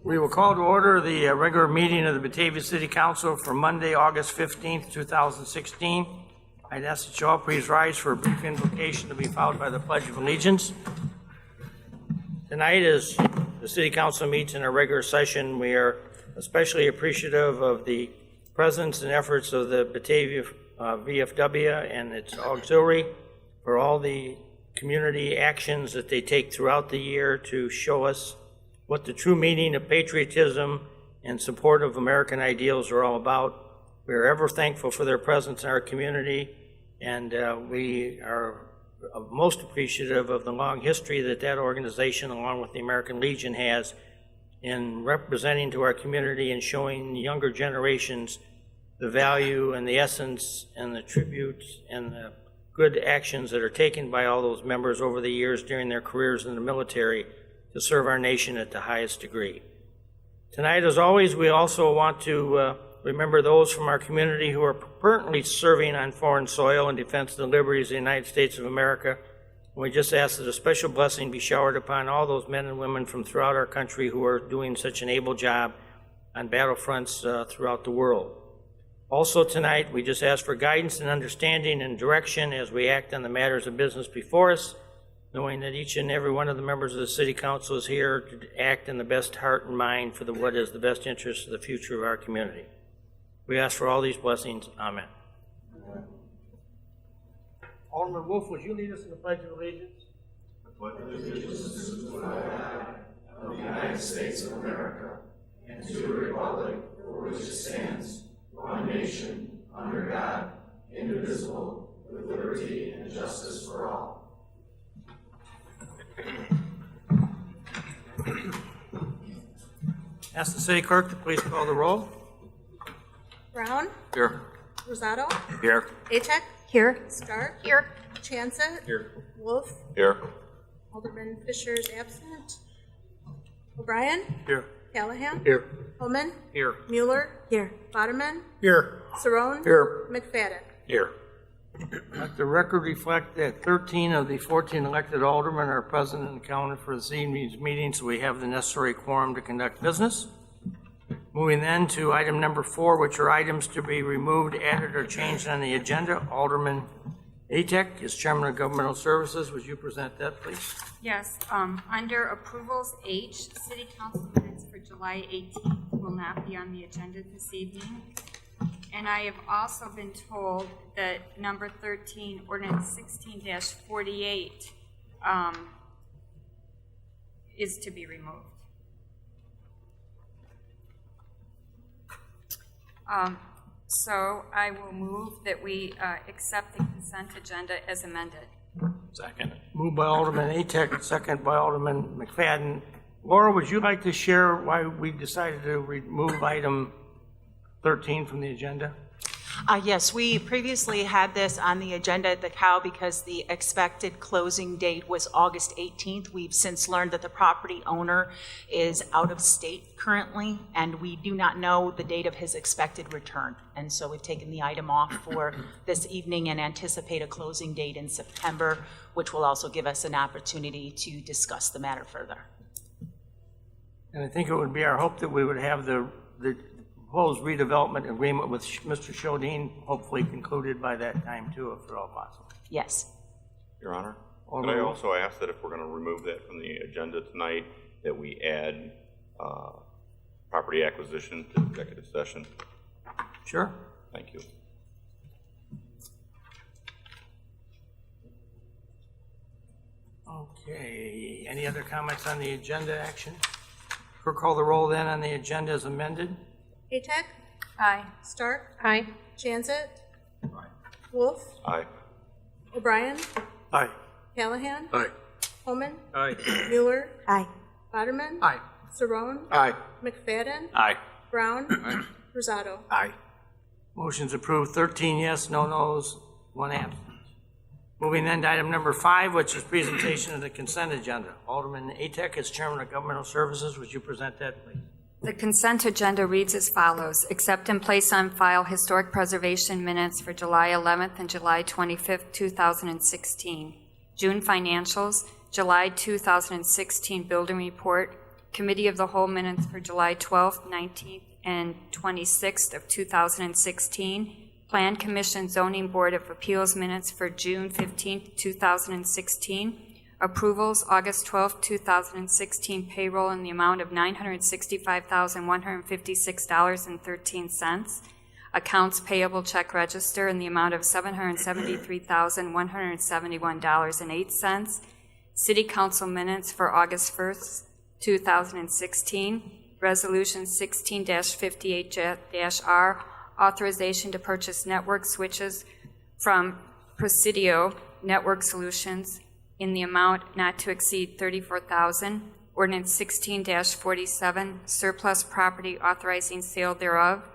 We will call to order the regular meeting of the Batavia City Council for Monday, August 15th, 2016. I'd ask that you all please rise for a brief invocation to be followed by the Pledge of Allegiance. Tonight, as the City Council meets in a regular session, we are especially appreciative of the presence and efforts of the Batavia VFW and its auxiliary for all the community actions that they take throughout the year to show us what the true meaning of patriotism and support of American ideals are all about. We are ever thankful for their presence in our community, and we are most appreciative of the long history that that organization, along with the American Legion, has in representing to our community and showing younger generations the value and the essence and the tributes and the good actions that are taken by all those members over the years during their careers in the military to serve our nation at the highest degree. Tonight, as always, we also want to remember those from our community who are currently serving on foreign soil in defense of the liberties of the United States of America. We just ask that a special blessing be showered upon all those men and women from throughout our country who are doing such an able job on battlefronts throughout the world. Also tonight, we just ask for guidance and understanding and direction as we act on the matters of business before us, knowing that each and every one of the members of the City Council is here to act in the best heart and mind for what is the best interest of the future of our community. We ask for all these blessings. Amen. Alderman Wolf, would you lead us in the Pledge of Allegiance? I pledge allegiance to the flag of the United States of America and to the republic for which it stands, one nation, under God, indivisible, with liberty and justice for all. Ask the City Clerk to please call the roll. Brown? Here. Rosato? Here. Achek? Here. Stark? Here. Chansett? Here. Wolf? Here. Alderman Fisher is absent. O'Brien? Here. Callahan? Here. Holman? Here. Mueller? Here. Boderman? Here. Cerrone? Here. McFadden? Here. Let the record reflect that 13 of the 14 elected aldermen are present and accounted for this evening's meeting, so we have the necessary quorum to conduct business. Moving then to item number 4, which are items to be removed, added, or changed on the agenda. Alderman Atek is Chairman of Governmental Services. Would you present that, please? Yes. Under Approvals H, City Council minutes for July 18th will not be on the agenda this evening. And I have also been told that number 13, ordinance 16-48, is to be removed. So I will move that we accept the consent agenda as amended. Second. Moved by Alderman Atek, second by Alderman McFadden. Laura, would you like to share why we decided to remove item 13 from the agenda? Yes, we previously had this on the agenda at the COW because the expected closing date was August 18th. We've since learned that the property owner is out of state currently, and we do not know the date of his expected return. And so we've taken the item off for this evening and anticipate a closing date in September, which will also give us an opportunity to discuss the matter further. And I think it would be our hope that we would have the proposed redevelopment agreement with Mr. Shodin hopefully concluded by that time too, if at all possible. Yes. Your Honor, could I also ask that if we're going to remove that from the agenda tonight, that we add property acquisition to executive session? Sure. Thank you. Okay, any other comments on the agenda action? Clerk, call the roll then on the agenda as amended. Achek? Aye. Stark? Aye. Chansett? Aye. Wolf? Aye. O'Brien? Aye. Callahan? Aye. Holman? Aye. Mueller? Aye. Boderman? Aye. Cerrone? Aye. McFadden? Aye. Brown? Rosato? Aye. Motion's approved, 13 yes, no no's, 1 absent. Moving then to item number 5, which is presentation of the consent agenda. Alderman Atek, as Chairman of Governmental Services, would you present that, please? The consent agenda reads as follows. Accept and place on file historic preservation minutes for July 11th and July 25th, 2016. June financials, July 2016 building report, Committee of the Whole minutes for July 12th, 19th, and 26th of 2016. Plan Commission Zoning Board of Appeals minutes for June 15th, 2016. Approvals, August 12th, 2016 payroll in the amount of $965,156.13. Accounts payable check register in the amount of $773,171.08. City Council minutes for August 1st, 2016. Resolution 16-58-R, authorization to purchase network switches from Presidio Network Solutions in the amount not to exceed $34,000. Ordinance 16-47, surplus property authorizing sale thereof.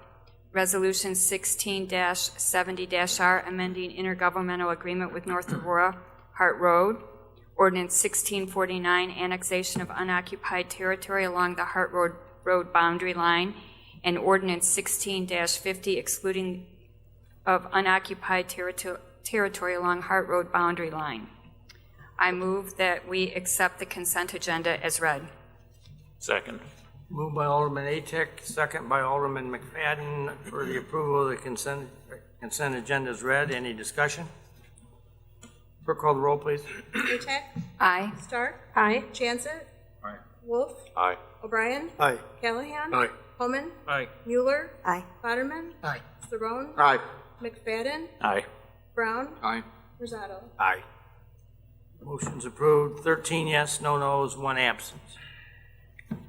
Resolution 16-70-R, amending intergovernmental agreement with North Aurora Hart Road. Ordinance 1649, annexation of unoccupied territory along the Hart Road boundary line. And Ordinance 16-50, excluding of unoccupied territory along Hart Road boundary line. I move that we accept the consent agenda as read. Second. Moved by Alderman Atek, second by Alderman McFadden for the approval of the consent agenda is read. Any discussion? Clerk, call the roll, please. Atek? Aye. Stark? Aye. Jansen? Aye. Wolf? Aye. O'Brien? Aye. Callahan? Aye. Holman? Aye. Mueller? Aye. Waterman? Aye. Saron? Aye. McFadden? Aye. Brown? Aye. Rosado? Aye. Motion's approved. 13 yes, no no's, 1 absence.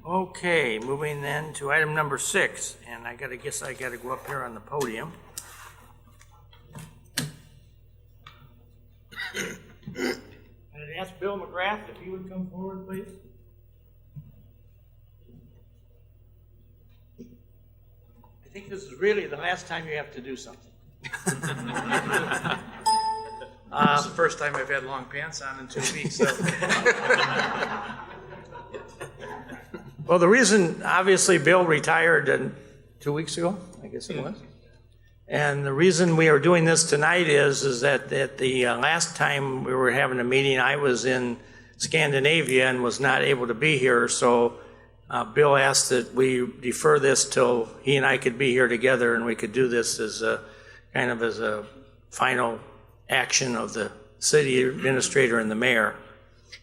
Okay, moving then to item number 6, and I gotta go up here on the podium. I'd ask Bill McGrath if he would come forward, please. I think this is really the last time you have to do something. This is the first time I've had long pants on in 2 weeks, so. Well, the reason, obviously, Bill retired 2 weeks ago, I guess it was. And the reason we are doing this tonight is that at the last time we were having a meeting, I was in Scandinavia and was not able to be here. So Bill asked that we defer this till he and I could be here together and we could do this as a kind of as a final action of the city administrator and the mayor.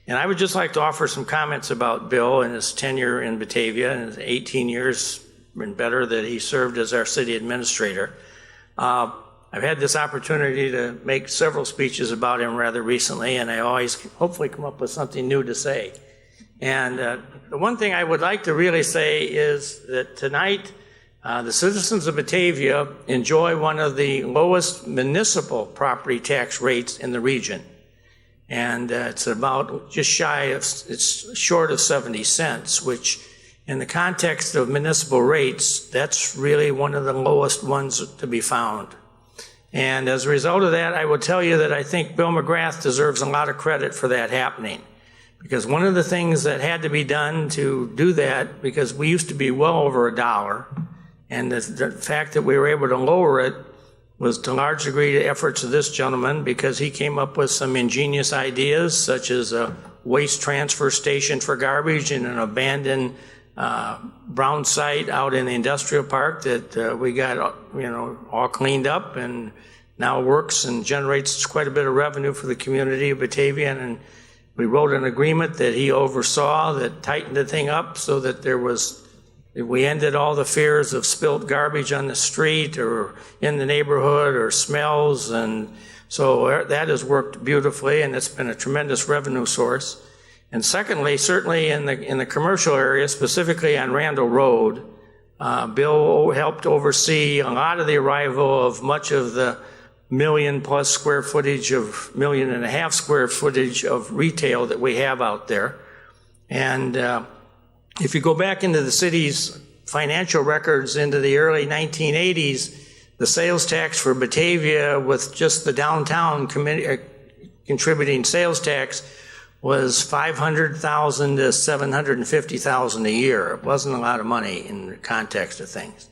And I would just like to offer some comments about Bill and his tenure in Batavia and his 18 years and better that he served as our city administrator. I've had this opportunity to make several speeches about him rather recently, and I always hopefully come up with something new to say. And the one thing I would like to really say is that tonight, the citizens of Batavia enjoy one of the lowest municipal property tax rates in the region. And it's about just it's short of 70 cents, which in the context of municipal rates, that's really one of the lowest ones to be found. And as a result of that, I will tell you that I think Bill McGrath deserves a lot of credit for that happening. Because one of the things that had to be done to do that, because we used to be well over $1, and the fact that we were able to lower it was to a large degree the efforts of this gentleman, because he came up with some ingenious ideas, such as a waste transfer station for garbage in an abandoned brown site out in the industrial park that we got, all cleaned up and now works and generates quite a bit of revenue for the community of Batavia. And we wrote an agreement that he oversaw that tightened the thing up so that we ended all the fears of spilled garbage on the street or in the neighborhood or smells. And so that has worked beautifully, and it's been a tremendous revenue source. And secondly, certainly in the commercial area, specifically on Randall Road, Bill helped oversee a lot of the arrival of much of the 1 million+ square footage of 1.5 million square footage of retail that we have out there. And if you go back into the city's financial records into the early 1980s, the sales tax for Batavia, with just the downtown contributing sales tax, was $500,000 to $750,000 a year. It wasn't a lot of money in the context of things.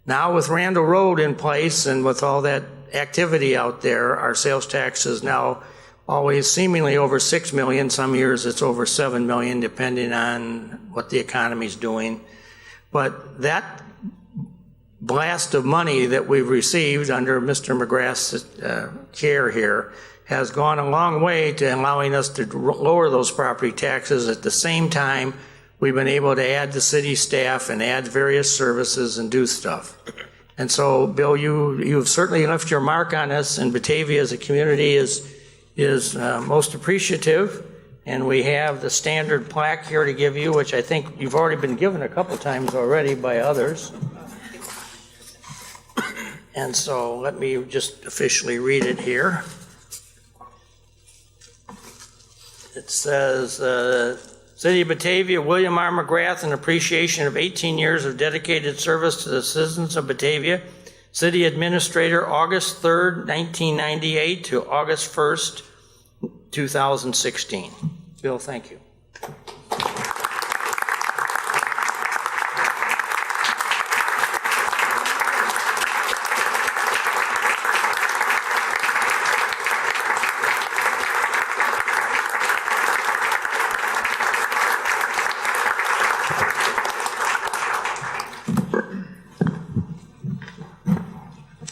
Now with Randall Road in place and with all that activity out there, our sales tax is now always seemingly over 6 million. Some years it's over 7 million, depending on what the economy's doing. But that blast of money that we've received under Mr. McGrath's care here has gone a long way to allowing us to lower those property taxes. At the same time, we've been able to add the city staff and add various services and do stuff. And so, Bill, you've certainly left your mark on us, and Batavia as a community is most appreciative. And we have the standard plaque here to give you, which I think you've already been given a couple times already by others. And so let me just officially read it here. It says, City of Batavia, William R. McGrath, in appreciation of 18 years of dedicated service to the citizens of Batavia. City Administrator, August 3rd, 1998 to August 1st, 2016. Bill, thank you.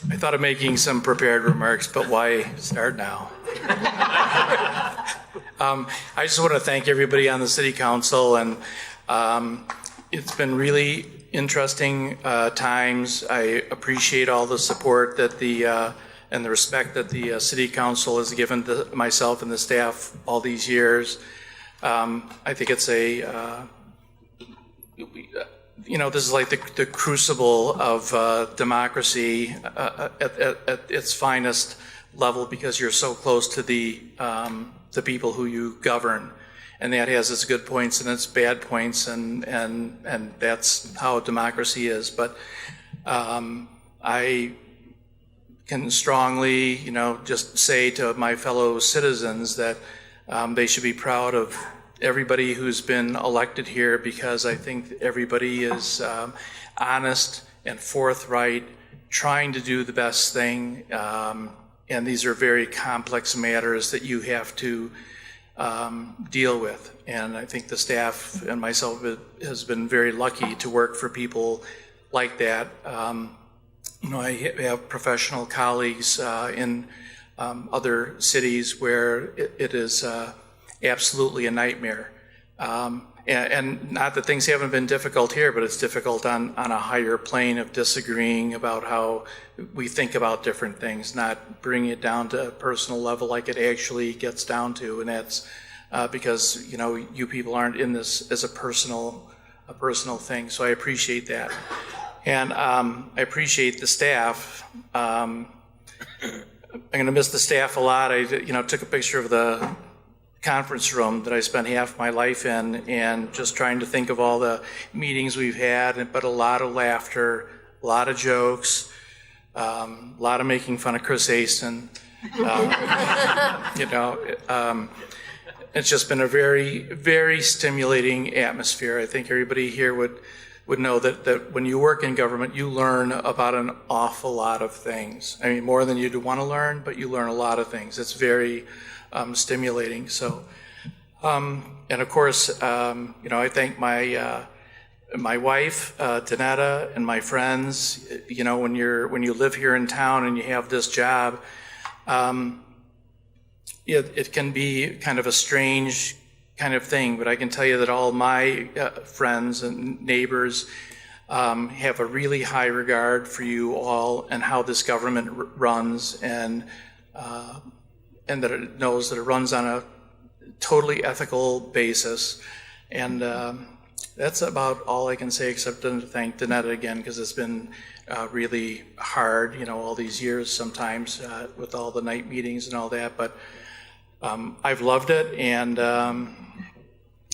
I thought of making some prepared remarks, but why start now? I just want to thank everybody on the city council, and it's been really interesting times. I appreciate all the support that and the respect that the city council has given to myself and the staff all these years. I think it's this is like the crucible of democracy at its finest level, because you're so close to the people who you govern, and that has its good points and its bad points, and that's how democracy is. But I can strongly, just say to my fellow citizens that they should be proud of everybody who's been elected here, because I think everybody is honest and forthright, trying to do the best thing. And these are very complex matters that you have to deal with. And I think the staff and myself has been very lucky to work for people like that. I have professional colleagues in other cities where it is absolutely a nightmare. And not that things haven't been difficult here, but it's difficult on a higher plane of disagreeing about how we think about different things, not bringing it down to a personal level like it actually gets down to. And that's because, you people aren't in this as a personal thing. So I appreciate that. And I appreciate the staff. I'm going to miss the staff a lot. I, took a picture of the conference room that I spent half my life in, and just trying to think of all the meetings we've had, but a lot of laughter, a lot of jokes, a lot of making fun of Chris Aston. It's just been a very, very stimulating atmosphere. I think everybody here would know that when you work in government, you learn about an awful lot of things. I mean, more than you'd want to learn, but you learn a lot of things. It's very stimulating. So, and of course, I thank my wife, Danetta, and my friends. When you live here in town and you have this job, it can be kind of a strange kind of thing, but I can tell you that all my friends and neighbors have a really high regard for you all and how this government runs, and that it knows that it runs on a totally ethical basis. And that's about all I can say, except to thank Danetta again, because it's been really hard, all these years sometimes with all the night meetings and all that. But I've loved it, and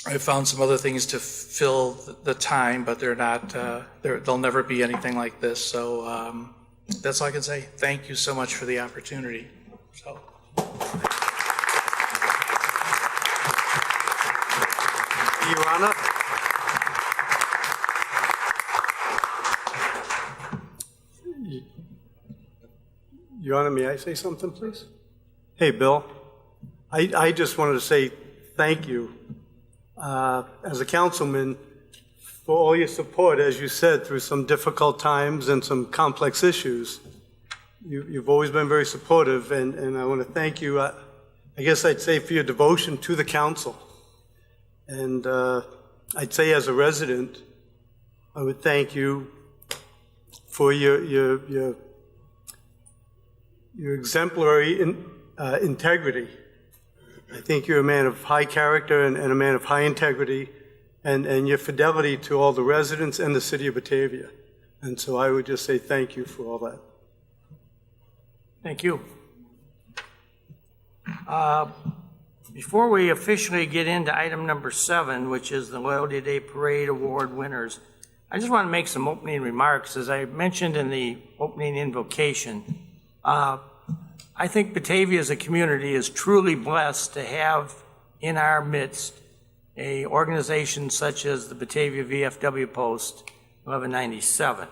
I've found some other things to fill the time, but they're not, they'll never be anything like this. So that's all I can say. Thank you so much for the opportunity. So. Your Honor. Your Honor, may I say something, please? Hey, Bill. I just wanted to say thank you as a councilman for all your support, as you said, through some difficult times and some complex issues. You've always been very supportive, and I want to thank you, I guess I'd say, for your devotion to the council. And I'd say as a resident, I would thank you for your exemplary integrity. I think you're a man of high character and a man of high integrity, and your fidelity to all the residents and the city of Batavia. And so I would just say thank you for all that. Thank you. Before we officially get into item number 7, which is the Loyalty Day Parade Award winners, I just want to make some opening remarks. As I mentioned in the opening invocation, I think Batavia as a community is truly blessed to have in our midst a organization such as the Batavia VFW Post 1197.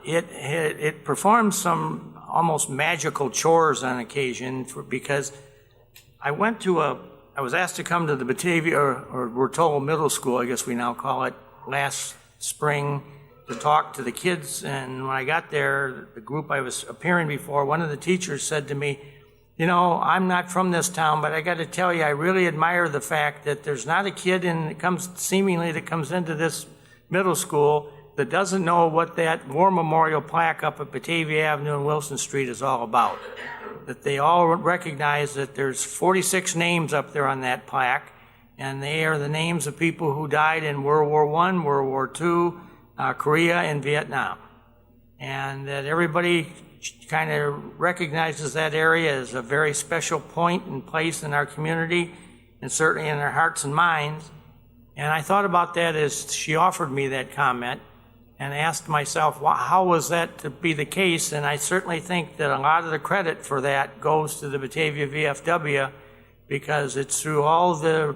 It performs some almost magical chores on occasion because I was asked to come to the Batavia, or we're told middle school, I guess we now call it, last spring to talk to the kids. And when I got there, the group I was appearing before, one of the teachers said to me, you know, I'm not from this town, but I got to tell you, I really admire the fact that there's not a kid that comes into this middle school that doesn't know what that War Memorial plaque up at Batavia Avenue and Wilson Street is all about. That they all recognize that there's 46 names up there on that plaque, and they are the names of people who died in World War I, World War II, Korea, and Vietnam. And that everybody kind of recognizes that area as a very special point and place in our community, and certainly in our hearts and minds. And I thought about that as she offered me that comment, and asked myself, well, how was that to be the case? And I certainly think that a lot of the credit for that goes to the Batavia VFW, because it's through all the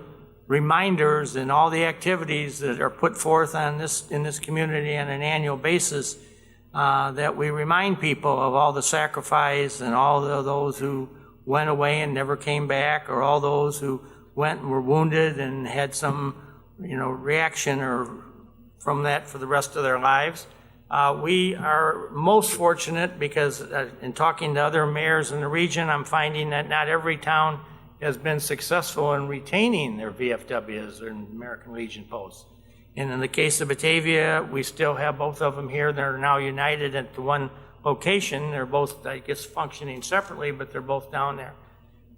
reminders and all the activities that are put forth in this community on an annual basis that we remind people of all the sacrifice and all those who went away and never came back, or all those who went and were wounded and had some, reaction or from that for the rest of their lives. We are most fortunate because in talking to other mayors in the region, I'm finding that not every town has been successful in retaining their VFWs or American Legion posts. And in the case of Batavia, we still have both of them here. They're now united at the one location. They're both, I guess, functioning separately, but they're both down there.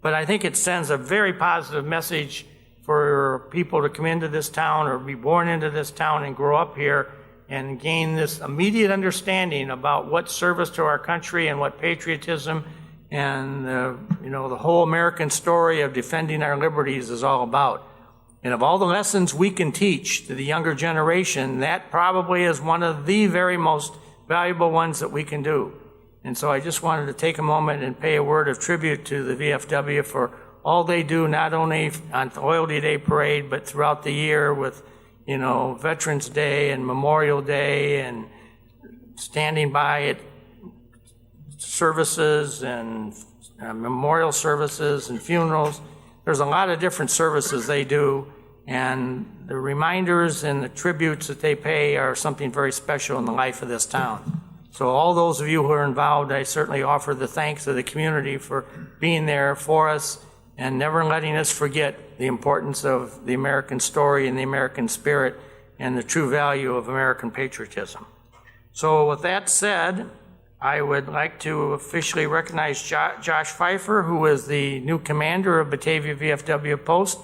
But I think it sends a very positive message for people to come into this town or be born into this town and grow up here and gain this immediate understanding about what service to our country and what patriotism and the whole American story of defending our liberties is all about. And of all the lessons we can teach to the younger generation, that probably is one of the very most valuable ones that we can do. And so I just wanted to take a moment and pay a word of tribute to the VFW for all they do, not only on the Loyalty Day Parade, but throughout the year with, Veterans Day and Memorial Day and standing by at services and memorial services and funerals. There's a lot of different services they do, and the reminders and the tributes that they pay are something very special in the life of this town. So all those of you who are involved, I certainly offer the thanks to the community for being there for us and never letting us forget the importance of the American story and the American spirit and the true value of American patriotism. So with that said, I would like to officially recognize Josh Pfeiffer, who is the new commander of Batavia VFW Post,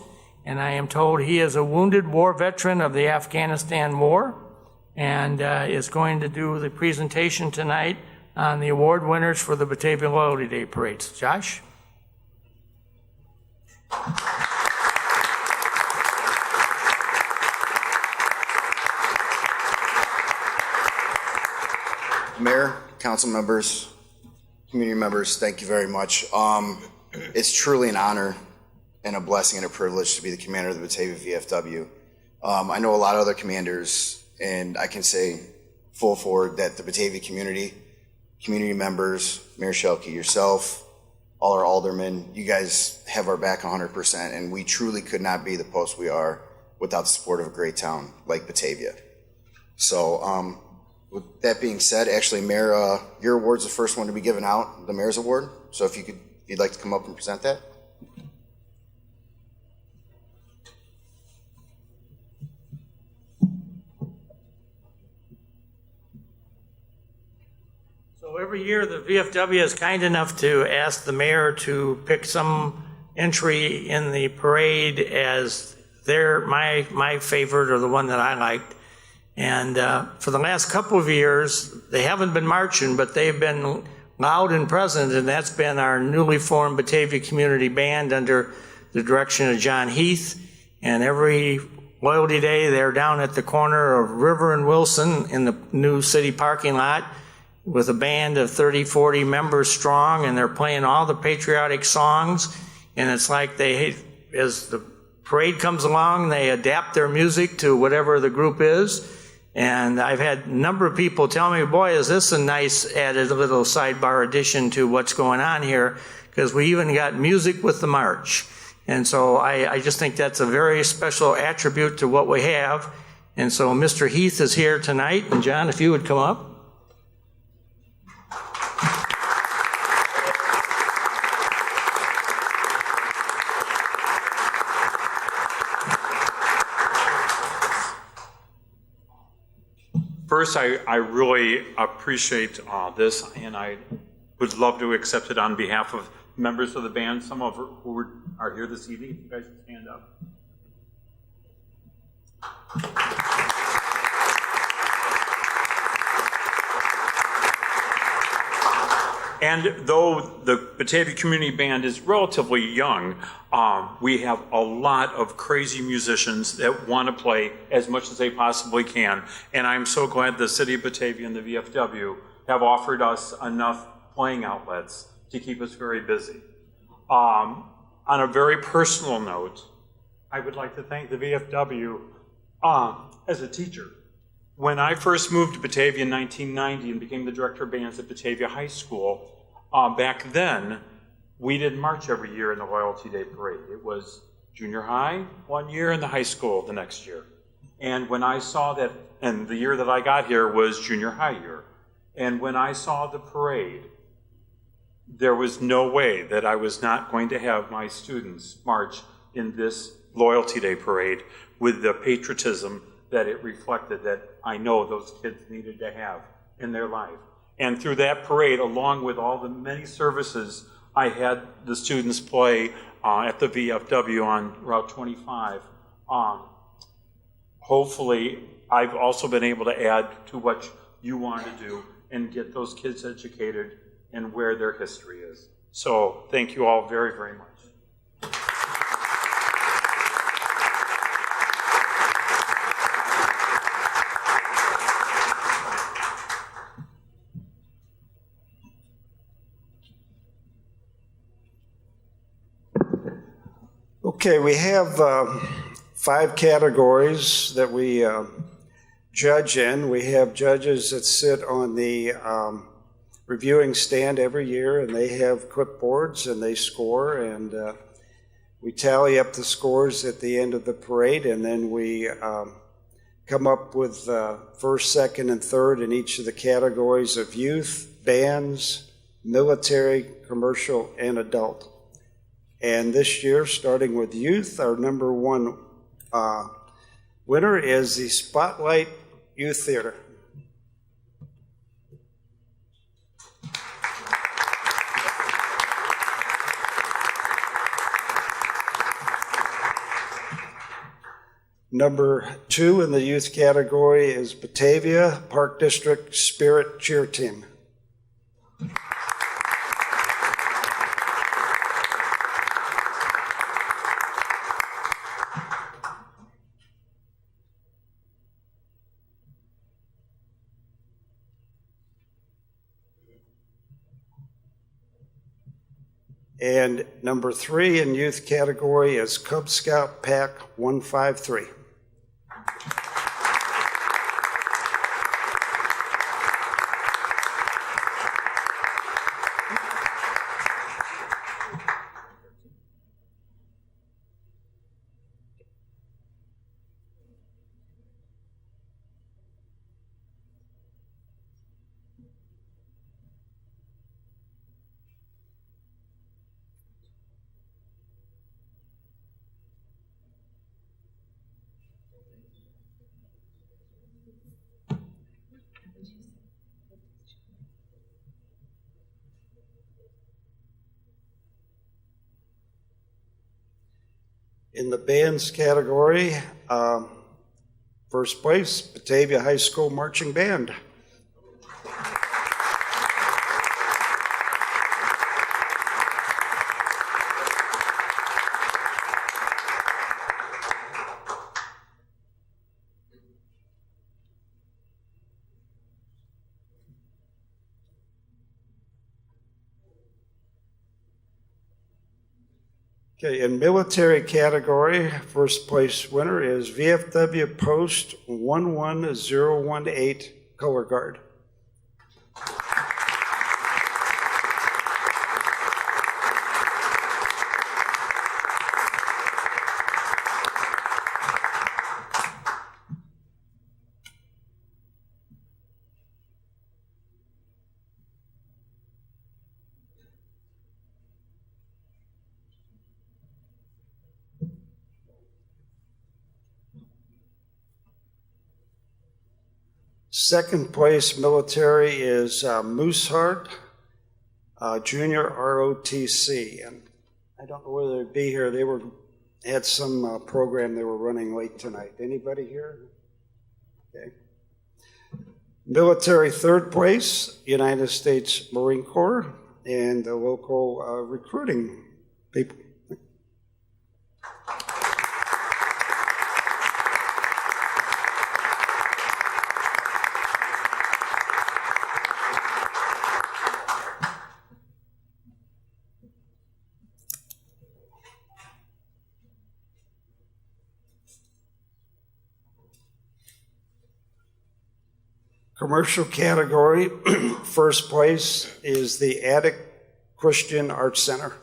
and I am told he is a wounded war veteran of the Afghanistan War and is going to do the presentation tonight on the award winners for the Batavia Loyalty Day Parades. Josh? Mayor, council members, community members, thank you very much. It's truly an honor and a blessing and a privilege to be the commander of the Batavia VFW. I know a lot of other commanders, and I can say full forward that the Batavia community members, Mayor Schelke, yourself, all our aldermen. You guys have our back 100%, and we truly could not be the post we are without the support of a great town like Batavia. So with that being said, actually, Mayor, your award's the first one to be given out, the Mayor's Award. So if you'd like to come up and present that. So every year, the VFW is kind enough to ask the mayor to pick some entry in the parade as my favorite or the one that I liked. And for the last couple of years, they haven't been marching, but they've been loud and present, and that's been our newly formed Batavia Community Band under the direction of John Heath. And every Loyalty Day, they're down at the corner of River and Wilson in the new city parking lot with a band of 30, 40 members strong, and they're playing all the patriotic songs. And it's like as the parade comes along, they adapt their music to whatever the group is. And I've had a number of people tell me, boy, is this a nice added little sidebar addition to what's going on here, because we even got music with the march. And so I just think that's a very special attribute to what we have. And so Mr. Heath is here tonight. And John, if you would come up. First, I really appreciate this, and I would love to accept it on behalf of members of the band, some of who are here this evening. If you guys can stand up. And though the Batavia Community Band is relatively young, we have a lot of crazy musicians that want to play as much as they possibly can. And I'm so glad the City of Batavia and the VFW have offered us enough playing outlets to keep us very busy. On a very personal note, I would like to thank the VFW as a teacher. When I first moved to Batavia in 1990 and became the director of bands at Batavia High School, back then, we didn't march every year in the Loyalty Day Parade. It was junior high one year and the high school the next year. And when I saw that, and the year that I got here was junior high year, and when I saw the parade, there was no way that I was not going to have my students march in this Loyalty Day Parade with the patriotism that it reflected that I know those kids needed to have in their life. And through that parade, along with all the many services I had the students play at the VFW on Route 25, hopefully I've also been able to add to what you want to do and get those kids educated and where their history is. So thank you all very, very much. Okay, we have 5 categories that we judge in. We have judges that sit on the reviewing stand every year, and they have clipboards and they score, and we tally up the scores at the end of the parade, and then we come up with first, second, and third in each of the categories of youth, bands, military, commercial, and adult. And this year, starting with youth, our number 1 winner is the Spotlight Youth Theater. Number 2 in the youth category is Batavia Park District Spirit Cheer Team. And number 3 in youth category is Cub Scout Pack 153. In the bands category, first place, Batavia High School Marching Band. Okay, in military category, first place winner is VFW Post 11018 Color Guard. Second place military is Mooseheart Junior ROTC, and I don't know whether they'd be here. They had some program they were running late tonight. Anybody here? Okay. Military third place, United States Marine Corps, and the local recruiting people. Commercial category, first place is the Attic Christian Arts Center.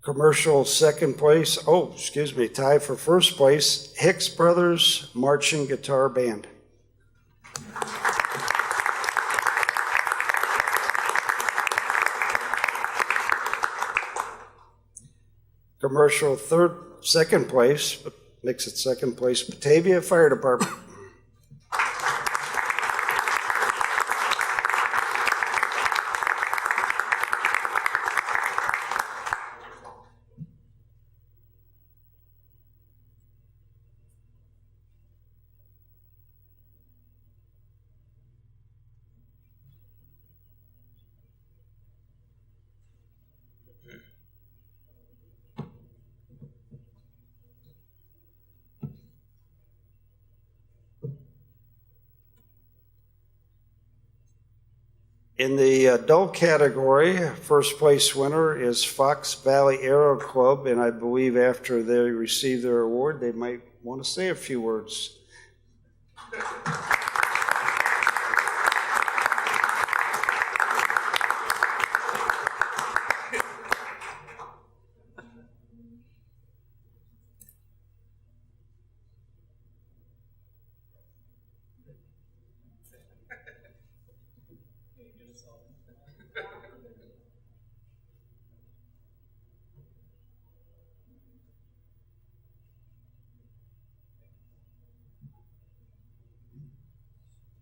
Commercial second place, tie for first place, Hicks Brothers Marching Guitar Band. Commercial second place, Batavia Fire Department. In the adult category, first place winner is Fox Valley Aero Club, and I believe after they receive their award, they might want to say a few words.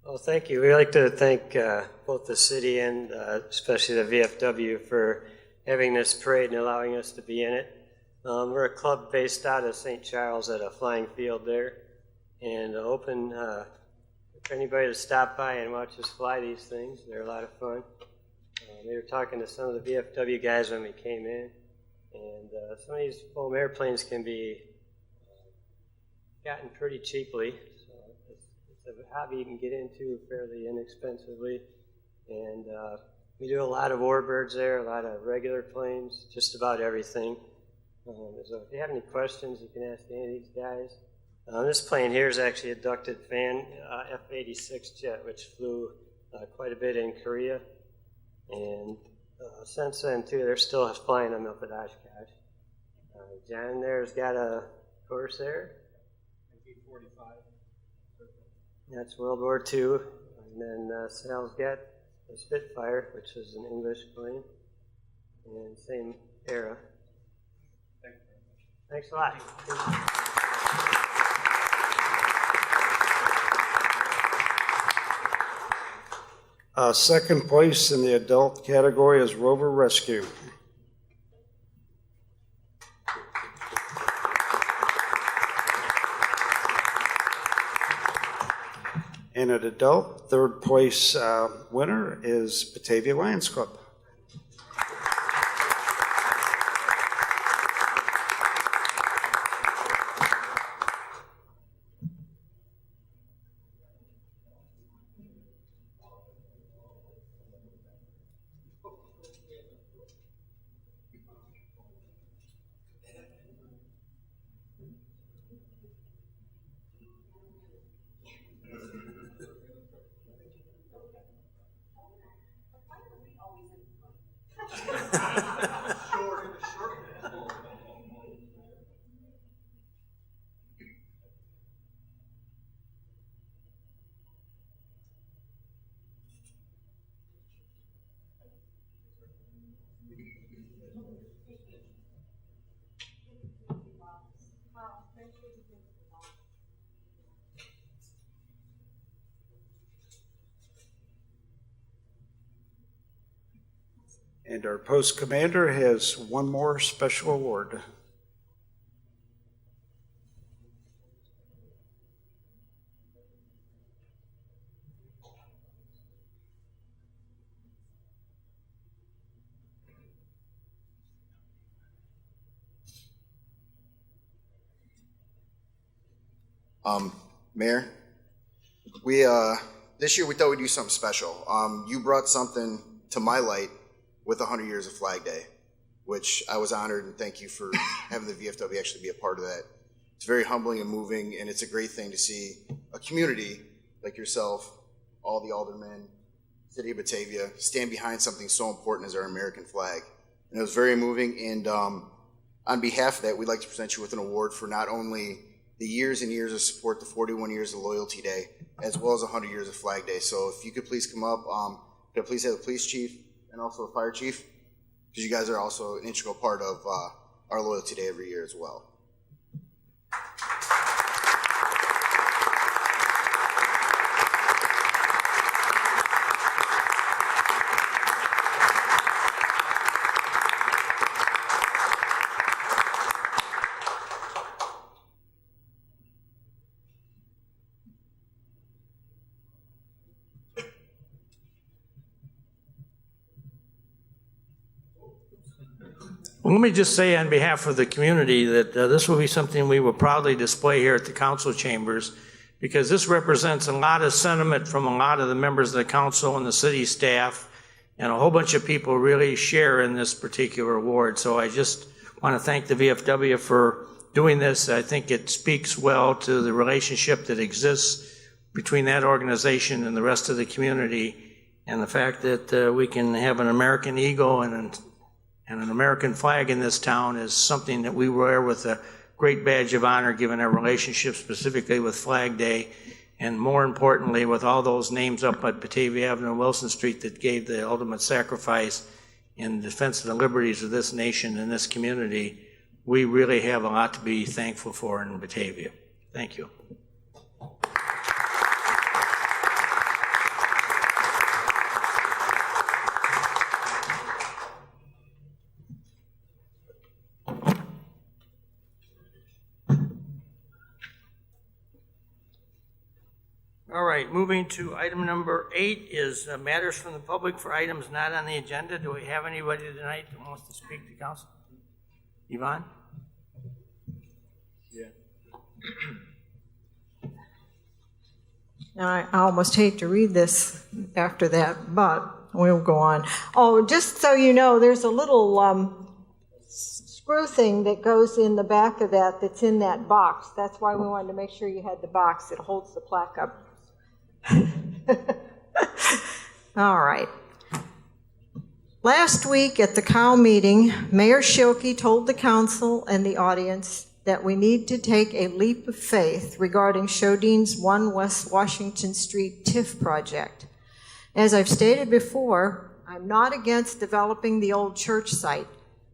Well, thank you. We'd like to thank both the city and especially the VFW for having this parade and allowing us to be in it. We're a club based out of St. Charles at a flying field there, and open for anybody to stop by and watch us fly these things. They're a lot of fun. We were talking to some of the VFW guys when we came in, and some of these foam airplanes can be gotten pretty cheaply. It's a hobby you can get into fairly inexpensively, and we do a lot of warbirds there, a lot of regular planes, just about everything. So if you have any questions, you can ask any of these guys. This plane here is actually a ducted fan F-86 jet, which flew quite a bit in Korea, and since then too, they're still flying them up at Oshkosh. John there's got a Corsair. 1945. That's World War II. And then Sal's got a Spitfire, which is an English plane, and same era. Thanks a lot. Second place in the adult category is Rover Rescue. And an adult third place winner is Batavia Lions Club. And our post commander has one more special award. Mayor, this year we thought we'd do something special. You brought something to my light with 100 years of Flag Day, which I was honored, and thank you for having the VFW actually be a part of that. It's very humbling and moving, and it's a great thing to see a community like yourself, all the aldermen, City of Batavia, stand behind something so important as our American flag. And it was very moving, and on behalf of that, we'd like to present you with an award for not only the years and years of support, the 41 years of Loyalty Day, as well as 100 years of Flag Day. So if you could please come up, could I please have the police chief and also the fire chief, because you guys are also an integral part of our Loyalty Day every year as well. Well, let me just say on behalf of the community that this will be something we will proudly display here at the council chambers, because this represents a lot of sentiment from a lot of the members of the council and the city staff, and a whole bunch of people really share in this particular award. So I just want to thank the VFW for doing this. I think it speaks well to the relationship that exists between that organization and the rest of the community, and the fact that we can have an American eagle and an American flag in this town is something that we wear with a great badge of honor, given our relationship specifically with Flag Day, and more importantly, with all those names up at Batavia Avenue and Wilson Street that gave the ultimate sacrifice in defense of the liberties of this nation and this community. We really have a lot to be thankful for in Batavia. Thank you. All right, moving to item number 8 is matters from the public for items not on the agenda. Do we have anybody tonight that wants to speak to council? Yvonne? Yeah. Now, I almost hate to read this after that, but we'll go on. Oh, just so you know, there's a little screw thing that goes in the back of that that's in that box. That's why we wanted to make sure you had the box that holds the plaque up. All right. Last week at the COW meeting, Mayor Schilke told the council and the audience that we need to take a leap of faith regarding Shodine's 1 West Washington Street TIF project. As I've stated before, I'm not against developing the old church site.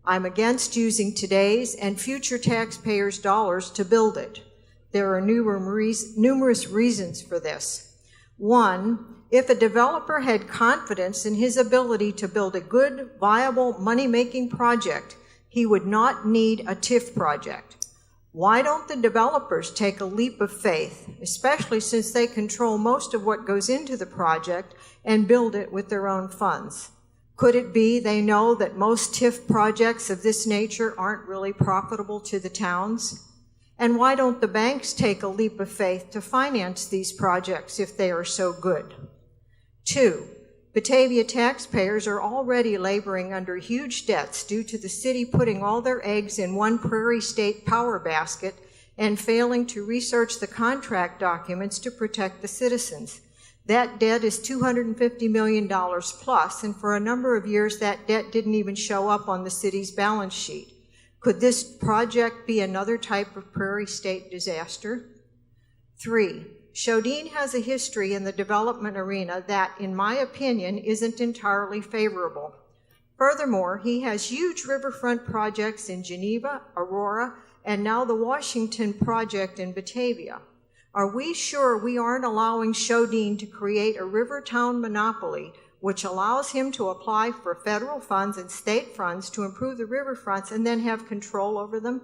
I'm against using today's and future taxpayers' dollars to build it. There are numerous reasons for this. One, if a developer had confidence in his ability to build a good, viable, money-making project, he would not need a TIF project. Why don't the developers take a leap of faith, especially since they control most of what goes into the project, and build it with their own funds? Could it be they know that most TIF projects of this nature aren't really profitable to the towns? And why don't the banks take a leap of faith to finance these projects if they are so good? 2, Batavia taxpayers are already laboring under huge debts due to the city putting all their eggs in one Prairie State power basket and failing to research the contract documents to protect the citizens. That debt is $250 million plus, and for a number of years that debt didn't even show up on the city's balance sheet. Could this project be another type of Prairie State disaster? 3, Shodine has a history in the development arena that, in my opinion, isn't entirely favorable. Furthermore, he has huge riverfront projects in Geneva, Aurora, and now the Washington project in Batavia. Are we sure we aren't allowing Shodine to create a river town monopoly which allows him to apply for federal funds and state funds to improve the riverfronts and then have control over them?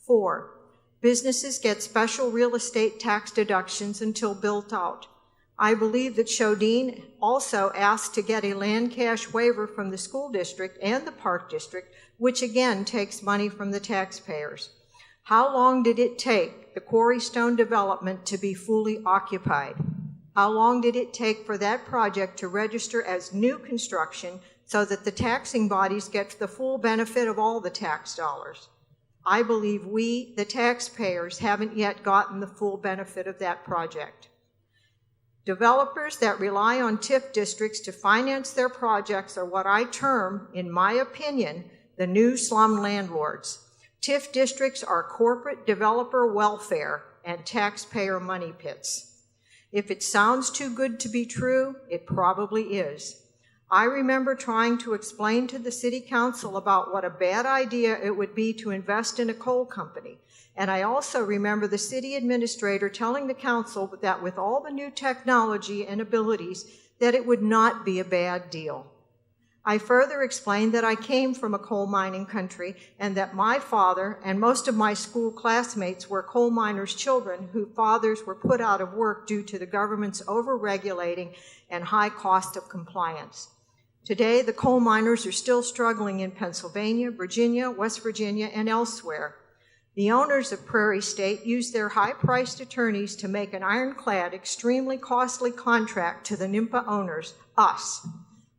4, businesses get special real estate tax deductions until built out. I believe that Shodine also asked to get a land cash waiver from the school district and the park district, which again takes money from the taxpayers. How long did it take the Quarry Stone development to be fully occupied? How long did it take for that project to register as new construction so that the taxing bodies get the full benefit of all the tax dollars? I believe we, the taxpayers, haven't yet gotten the full benefit of that project. Developers that rely on TIF districts to finance their projects are what I term, in my opinion, the new slum landlords. TIF districts are corporate developer welfare and taxpayer money pits. If it sounds too good to be true, it probably is. I remember trying to explain to the city council about what a bad idea it would be to invest in a coal company. And I also remember the city administrator telling the council that with all the new technology and abilities, that it would not be a bad deal. I further explained that I came from a coal mining country and that my father and most of my school classmates were coal miners' children whose fathers were put out of work due to the government's over-regulating and high cost of compliance. Today, the coal miners are still struggling in Pennsylvania, Virginia, West Virginia, and elsewhere. The owners of Prairie State used their high-priced attorneys to make an ironclad, extremely costly contract to the NIMPA owners, us.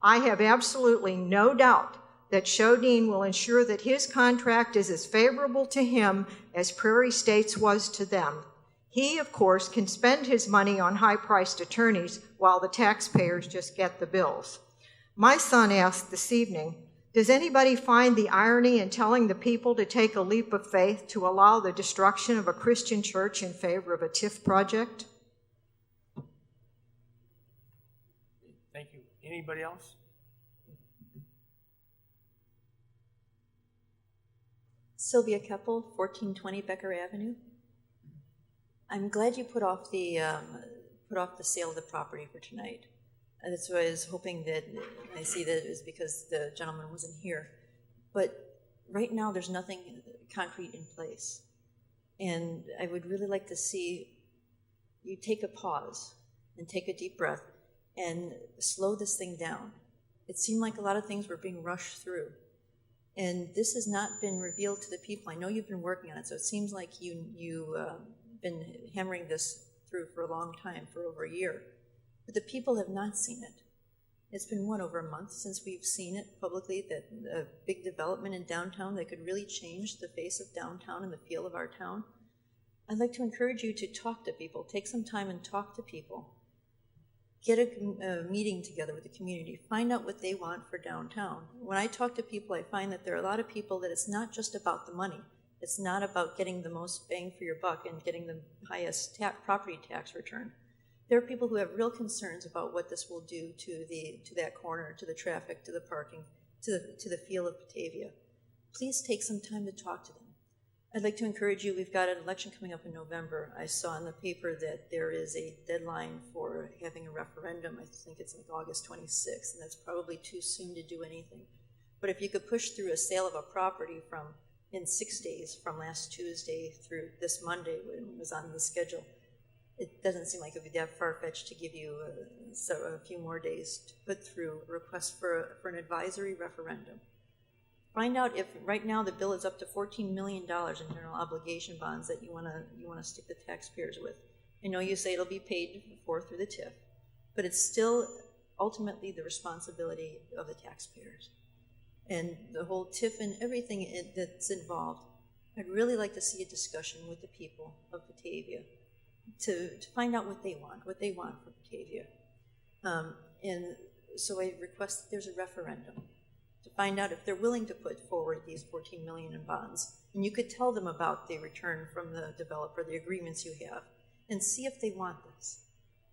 I have absolutely no doubt that Shodine will ensure that his contract is as favorable to him as Prairie State's was to them. He, of course, can spend his money on high-priced attorneys while the taxpayers just get the bills. My son asked this evening, does anybody find the irony in telling the people to take a leap of faith to allow the destruction of a Christian church in favor of a TIF project? Thank you. Anybody else? Sylvia Keppel, 1420 Becker Avenue. I'm glad you put off the sale of the property for tonight. That's why I was hoping that, I see that it was because the gentleman wasn't here. But right now there's nothing concrete in place. And I would really like to see you take a pause and take a deep breath and slow this thing down. It seemed like a lot of things were being rushed through. And this has not been revealed to the people. I know you've been working on it, so it seems like you've been hammering this through for a long time, for over a year. But the people have not seen it. It's been, over a month since we've seen it publicly, that a big development in downtown that could really change the face of downtown and the feel of our town. I'd like to encourage you to talk to people. Take some time and talk to people. get a meeting together with the community, find out what they want for downtown. When I talk to people, I find that there are a lot of people that it's not just about the money. It's not about getting the most bang for your buck and getting the highest property tax return. There are people who have real concerns about what this will do to that corner, to the traffic, to the parking, to the feel of Batavia. Please take some time to talk to them. I'd like to encourage you, we've got an election coming up in November. I saw in the paper that there is a deadline for having a referendum. I think it's like August 26th, and that's probably too soon to do anything. But if you could push through a sale of a property in 6 days, from last Tuesday through this Monday when it was on the schedule, it doesn't seem like it would be that far-fetched to give you a few more days to put through a request for an advisory referendum. Find out if right now the bill is up to $14 million in general obligation bonds that you want to stick the taxpayers with. I know you say it'll be paid for through the TIF, but it's still ultimately the responsibility of the taxpayers. And the whole TIF and everything that's involved, I'd really like to see a discussion with the people of Batavia to find out what they want for Batavia. And so I request that there's a referendum to find out if they're willing to put forward these $14 million in bonds. And you could tell them about the return from the developer, the agreements you have, and see if they want this.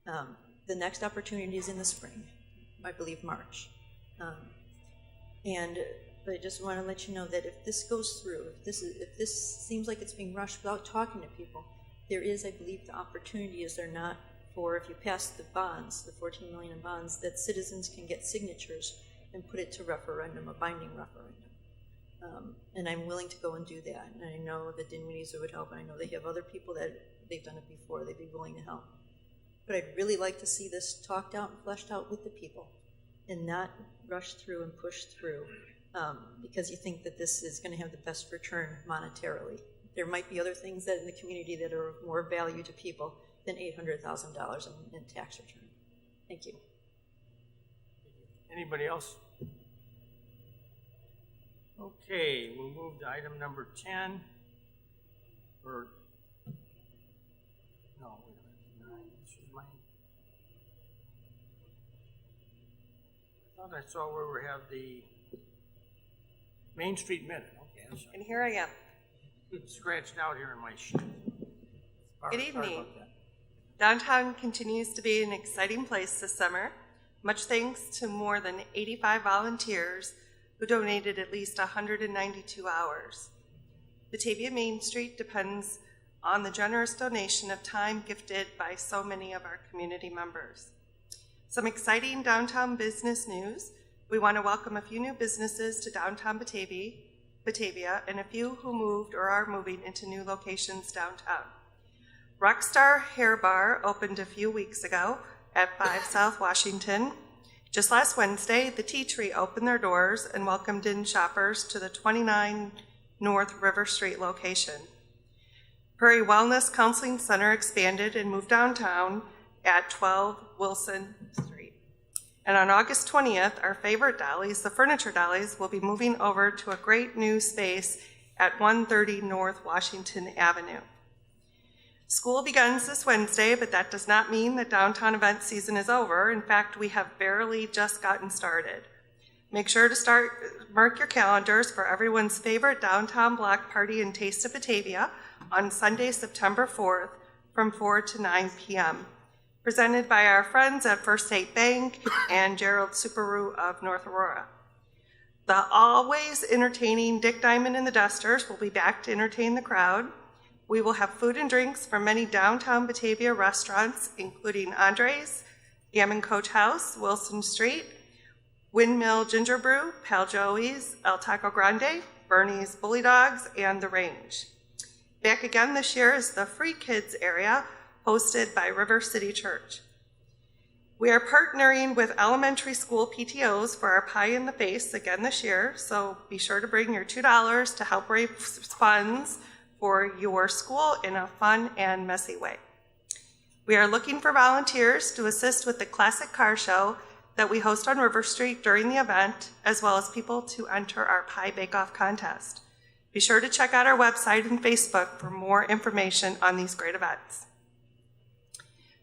The next opportunity is in the spring, I believe March. But I just want to let you know that if this goes through, if this seems like it's being rushed without talking to people, there is, I believe, the opportunity, is there not, for if you pass the bonds, the $14 million in bonds, that citizens can get signatures and put it to referendum, a binding referendum. And I'm willing to go and do that. And I know that Dinwiddie's would help, and I know they have other people that they've done it before, they'd be willing to help. But I'd really like to see this talked out and fleshed out with the people and not rushed through and pushed through because you think that this is going to have the best return monetarily. There might be other things that in the community that are of more value to people than $800,000 in tax return. Thank you. Anybody else? Okay, we'll move to item number 10. Or, no, wait a minute. This is mine. I thought I saw where we have the Main Street Minute. Okay, I'm sorry. And here I am. It's scratched out here in my sheet. Good evening. Downtown continues to be an exciting place this summer, much thanks to more than 85 volunteers who donated at least 192 hours. Batavia Main Street depends on the generous donation of time gifted by so many of our community members. Some exciting downtown business news. We want to welcome a few new businesses to downtown Batavia, and a few who moved or are moving into new locations downtown. Rockstar Hair Bar opened a few weeks ago at 5 South Washington. Just last Wednesday, the Tea Tree opened their doors and welcomed in shoppers to the 29 North River Street location. Prairie Wellness Counseling Center expanded and moved downtown at 12 Wilson Street. And on August 20th, our favorite Dollies, the Furniture Dollies, will be moving over to a great new space at 130 North Washington Avenue. School begins this Wednesday, but that does not mean that downtown event season is over. In fact, we have barely just gotten started. Make sure to mark your calendars for everyone's favorite downtown block party and Taste of Batavia on Sunday, September 4th from 4 to 9 p.m. Presented by our friends at First State Bank and Gerald Subaru of North Aurora. The always entertaining Dick Diamond and the Dusters will be back to entertain the crowd. We will have food and drinks from many downtown Batavia restaurants, including Andre's, Gammon Coach House, Wilson Street, Windmill Ginger Brew, Pal Joey's, El Taco Grande, Bernie's Bully Dogs, and The Range. Back again this year is the Free Kids area, hosted by River City Church. We are partnering with elementary school PTOs for our Pie in the Face again this year, so be sure to bring your $2 to help raise funds for your school in a fun and messy way. We are looking for volunteers to assist with the classic car show that we host on River Street during the event, as well as people to enter our Pie Bake-Off contest. Be sure to check out our website and Facebook for more information on these great events.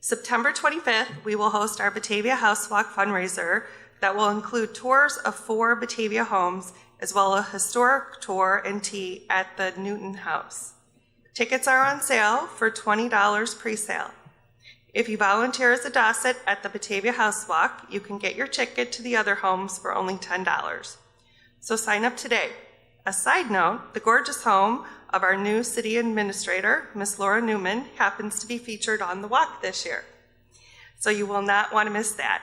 September 25th, we will host our Batavia House Walk fundraiser that will include tours of 4 Batavia homes, as well as a historic tour and tea at the Newton House. Tickets are on sale for $20 pre-sale. If you volunteer as a Dosset at the Batavia House Walk, you can get your ticket to the other homes for only $10. So sign up today. A side note, the gorgeous home of our new city administrator, Miss Laura Newman, happens to be featured on the walk this year. So you will not want to miss that.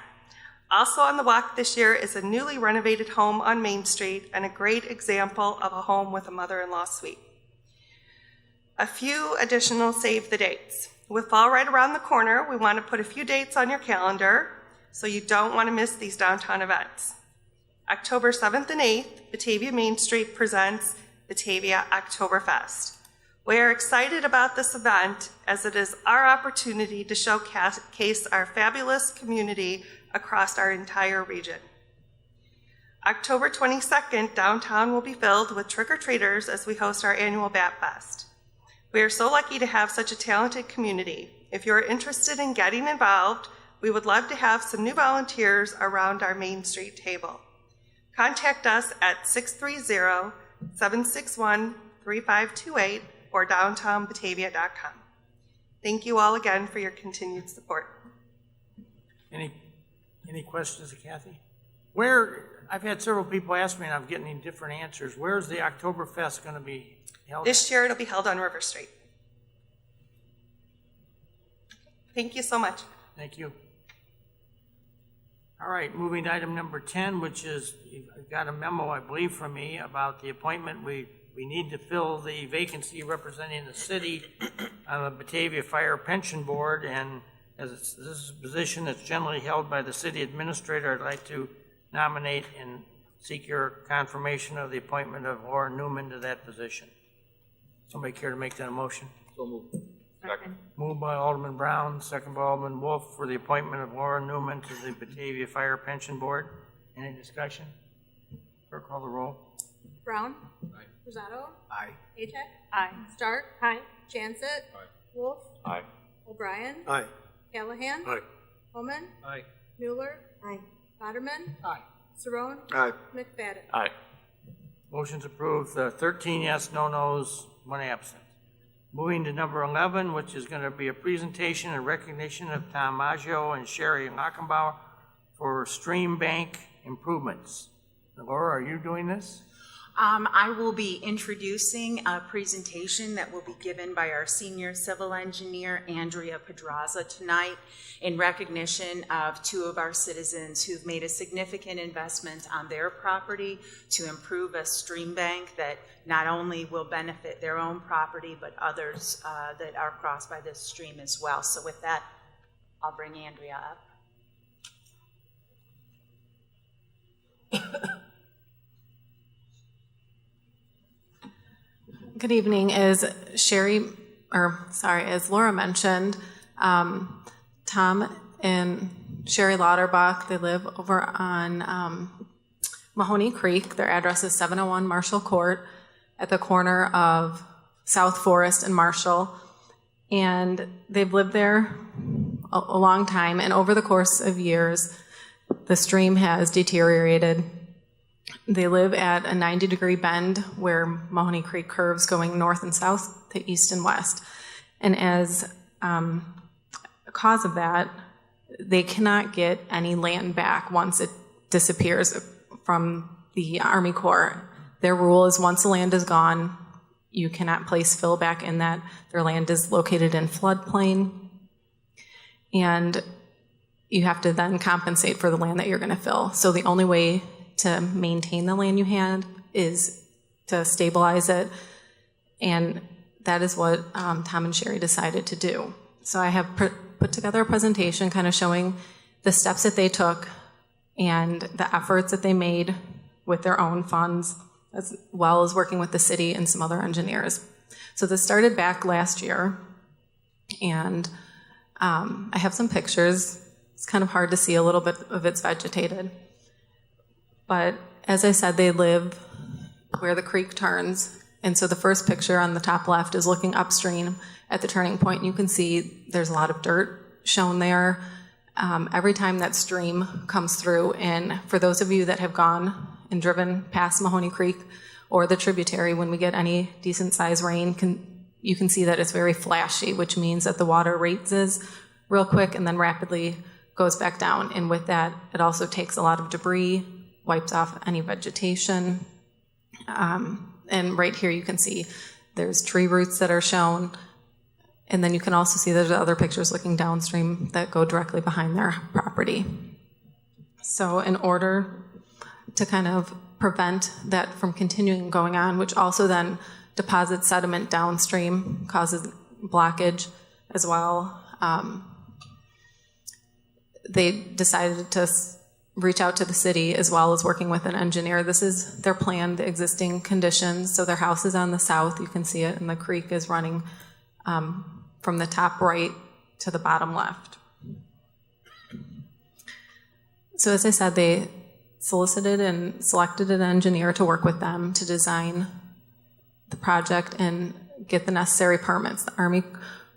Also on the walk this year is a newly renovated home on Main Street and a great example of a home with a mother-in-law suite. A few additional save the dates. With fall right around the corner, we want to put a few dates on your calendar so you don't want to miss these downtown events. October 7th and 8th, Batavia Main Street presents Batavia Oktoberfest. We are excited about this event as it is our opportunity to showcase our fabulous community across our entire region. October 22nd, downtown will be filled with trick-or-treaters as we host our annual Bat Fest. We are so lucky to have such a talented community. If you're interested in getting involved, we would love to have some new volunteers around our Main Street table. Contact us at 630-761-3528 or downtownbatavia.com. Thank you all again for your continued support. Any questions of Kathy? I've had several people ask me and I'm getting different answers. Where's the Oktoberfest going to be held? This year it'll be held on River Street. Thank you so much. Thank you. All right, moving to item number 10, which is, you've got a memo, I believe, from me about the appointment. We need to fill the vacancy representing the city on the Batavia Fire Pension Board, and as this is a position that's generally held by the city administrator, I'd like to nominate and seek your confirmation of the appointment of Laura Newman to that position. Somebody care to make that a motion? So moved. Second. Moved by Alderman Brown, second by Alderman Wolf for the appointment of Laura Newman to the Batavia Fire Pension Board. Any discussion? Clerk, call the roll. Brown. Aye. Rosado. Aye. Ajak. Aye. Stark. Aye. Chancet. Aye. Wolf. Aye. O'Brien. Aye. Callahan. Aye. Holman. Aye. Mueller. Aye. Potterman. Aye. Saron. Aye. McFadden. Aye. Motion's approved. 13 yes, no nos, 1 absent. Moving to number 11, which is going to be a presentation and recognition of Tom Maggio and Sherry Lockenbauer for stream bank improvements. Laura, are you doing this? I will be introducing a presentation that will be given by our senior civil engineer, Andrea Pedraza, tonight in recognition of 2 of our citizens who've made a significant investment on their property to improve a stream bank that not only will benefit their own property, but others that are crossed by this stream as well. So with that, I'll bring Andrea up. Good evening. As Laura mentioned, Tom and Sherry Lauterbach, they live over on Mahoney Creek. Their address is 701 Marshall Court at the corner of South Forest and Marshall. And they've lived there a long time. And over the course of years, the stream has deteriorated. They live at a 90-degree bend where Mahoney Creek curves going north and south to east and west. And as a cause of that, they cannot get any land back once it disappears from the Army Corps. Their rule is once the land is gone, you cannot place fill back in that. Their land is located in floodplain, and you have to then compensate for the land that you're going to fill. So the only way to maintain the land you had is to stabilize it, and that is what Tom and Sherry decided to do. So I have put together a presentation kind of showing the steps that they took and the efforts that they made with their own funds, as well as working with the city and some other engineers. So this started back last year, and I have some pictures. It's kind of hard to see a little bit of it's vegetated. But as I said, they live where the creek turns. And so the first picture on the top left is looking upstream at the turning point. You can see there's a lot of dirt shown there. Every time that stream comes through, and for those of you that have gone and driven past Mahoney Creek or the tributary, when we get any decent sized rain, you can see that it's very flashy, which means that the water raises real quick and then rapidly goes back down. And with that, it also takes a lot of debris, wipes off any vegetation. And right here you can see there's tree roots that are shown. And then you can also see there's other pictures looking downstream that go directly behind their property. So in order to kind of prevent that from continuing going on, which also then deposits sediment downstream, causes blockage as well, they decided to reach out to the city as well as working with an engineer. This is their plan, the existing conditions. So their house is on the south, you can see it, and the creek is running from the top right to the bottom left. So as I said, they solicited and selected an engineer to work with them to design the project and get the necessary permits. The Army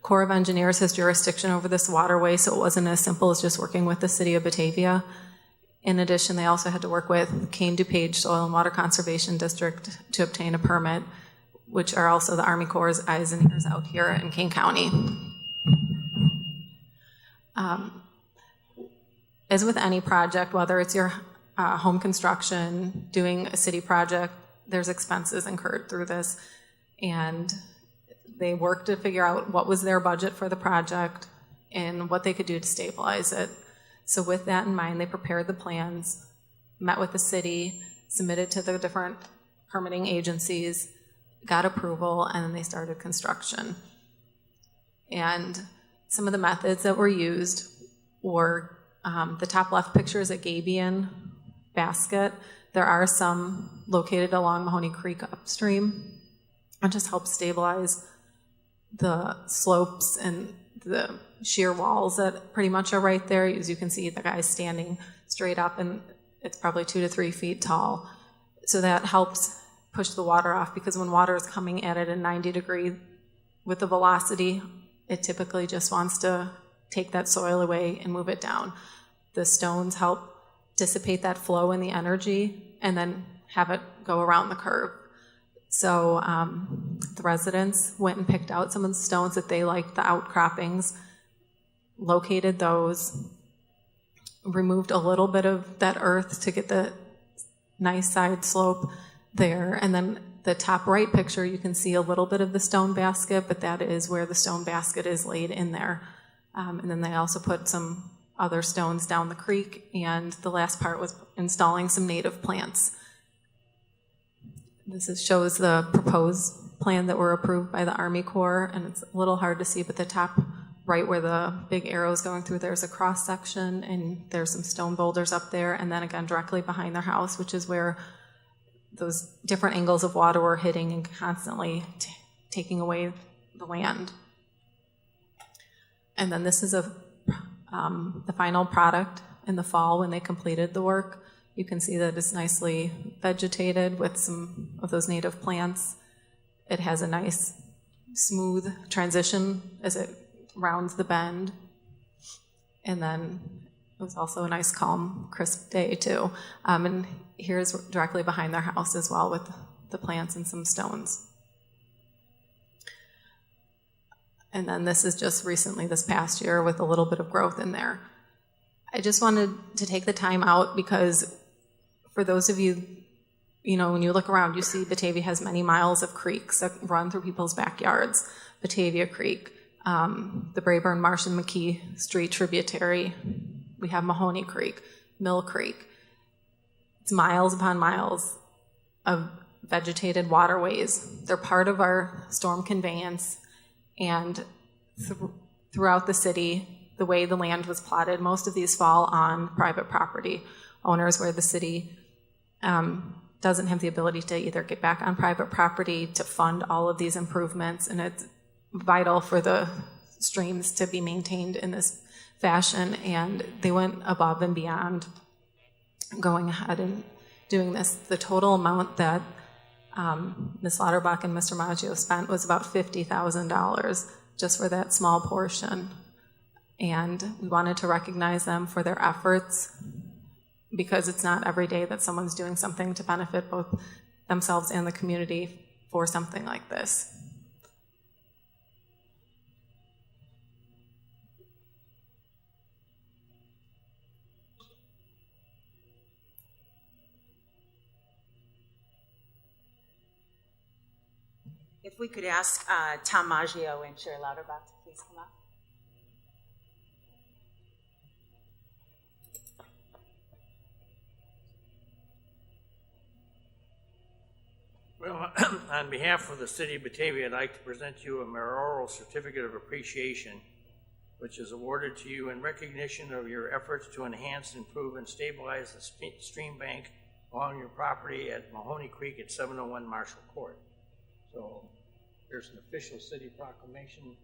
Corps of Engineers has jurisdiction over this waterway, so it wasn't as simple as just working with the city of Batavia. In addition, they also had to work with Kane DuPage Soil and Water Conservation District to obtain a permit, which are also the Army Corps' eyes and ears out here in Kane County. As with any project, whether it's your home construction, doing a city project, there's expenses incurred through this. And they worked to figure out what was their budget for the project and what they could do to stabilize it. So with that in mind, they prepared the plans, met with the city, submitted to the different permitting agencies, got approval, and then they started construction. And some of the methods that were used were the top left picture is a gabion basket. There are some located along Mahoney Creek upstream. It just helps stabilize the slopes and the sheer walls that pretty much are right there. As you can see, the guy's standing straight up, and it's probably 2 to 3 feet tall. So that helps push the water off, because when water is coming at it at 90 degrees with the velocity, it typically just wants to take that soil away and move it down. The stones help dissipate that flow and the energy and then have it go around the curve. So the residents went and picked out some of the stones that they liked, the outcroppings, located those, removed a little bit of that earth to get the nice side slope there. And then the top right picture, you can see a little bit of the stone basket, but that is where the stone basket is laid in there. And then they also put some other stones down the creek, and the last part was installing some native plants. This shows the proposed plan that were approved by the Army Corps, and it's a little hard to see, but the top right where the big arrow is going through, there's a cross section, and there's some stone boulders up there, and then again directly behind their house, which is where those different angles of water were hitting and constantly taking away the land. And then this is the final product in the fall when they completed the work. You can see that it's nicely vegetated with some of those native plants. It has a nice smooth transition as it rounds the bend. And then it was also a nice calm, crisp day too. And here's directly behind their house as well with the plants and some stones. And then this is just recently this past year with a little bit of growth in there. I just wanted to take the time out because for those of you, you know, when you look around, you see Batavia has many miles of creeks that run through people's backyards. Batavia Creek, the Brayburn, Marsh, and McKee Street tributary. We have Mahoney Creek, Mill Creek. It's miles upon miles of vegetated waterways. They're part of our storm conveyance, and throughout the city, the way the land was plotted, most of these fall on private property owners where the city doesn't have the ability to either get back on private property to fund all of these improvements, and it's vital for the streams to be maintained in this fashion, and they went above and beyond going ahead and doing this. The total amount that Ms. Lauterbach and Mr. Maggio spent was about $50,000 just for that small portion. And we wanted to recognize them for their efforts because it's not every day that someone's doing something to benefit both themselves and the community for something like this. If we could ask Tom Maggio and Sherry Lauterbach to please come up. Well, on behalf of the city of Batavia, I'd like to present you a mayoral certificate of appreciation, which is awarded to you in recognition of your efforts to enhance, improve, and stabilize the stream bank along your property at Mahoney Creek at 701 Marshall Court. So there's an official city proclamation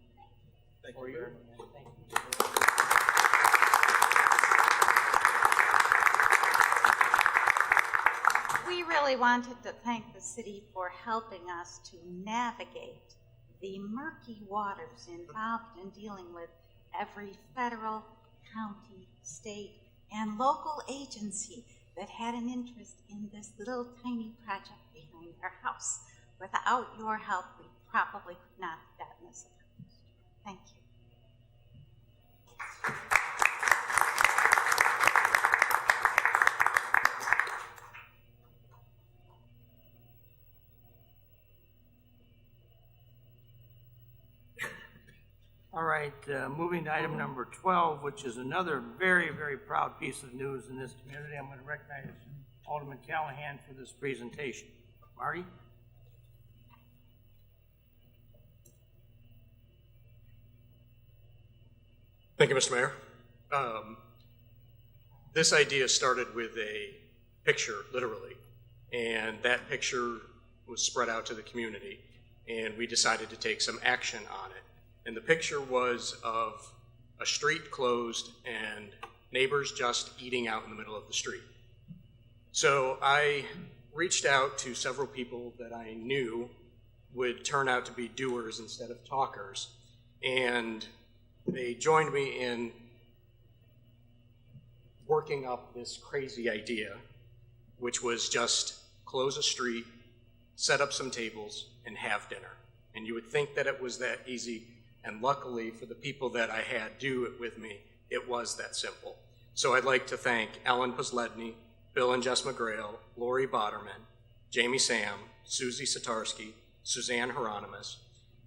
for you. Thank you. We really wanted to thank the city for helping us to navigate the murky waters involved in dealing with every federal, county, state, and local agency that had an interest in this little tiny project behind our house. Without your help, we probably could not have gotten this accomplished. Thank you. All right, moving to item number 12, which is another very, very proud piece of news in this community. I'm going to recognize Alderman Callahan for this presentation. Marty? Thank you, Mr. Mayor. This idea started with a picture, literally, and that picture was spread out to the community, and we decided to take some action on it. And the picture was of a street closed and neighbors just eating out in the middle of the street. So I reached out to several people that I knew would turn out to be doers instead of talkers, and they joined me in working up this crazy idea, which was just close a street, set up some tables, and have dinner. And you would think that it was that easy, and luckily for the people that I had do it with me, it was that simple. So I'd like to thank Ellen Posledny, Bill and Jess McGrail, Lori Boderman, Jamie Sam, Susie Satarski, Suzanne Hieronymus,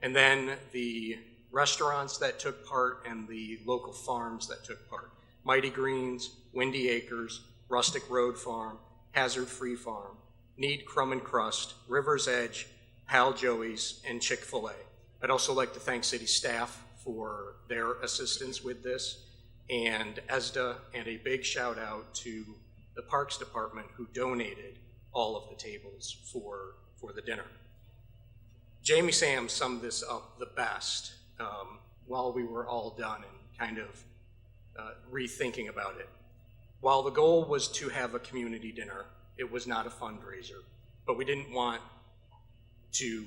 and then the restaurants that took part and the local farms that took part. Mighty Greens, Windy Acres, Rustic Road Farm, Hazard Free Farm, Need Crumb and Crust, River's Edge, Pal Joey's, and Chick-fil-A. I'd also like to thank city staff for their assistance with this, and ESDA, and a big shout out to the Parks Department who donated all of the tables for the dinner. Jamie Sam summed this up the best while we were all done and kind of rethinking about it. While the goal was to have a community dinner, it was not a fundraiser, but we didn't want to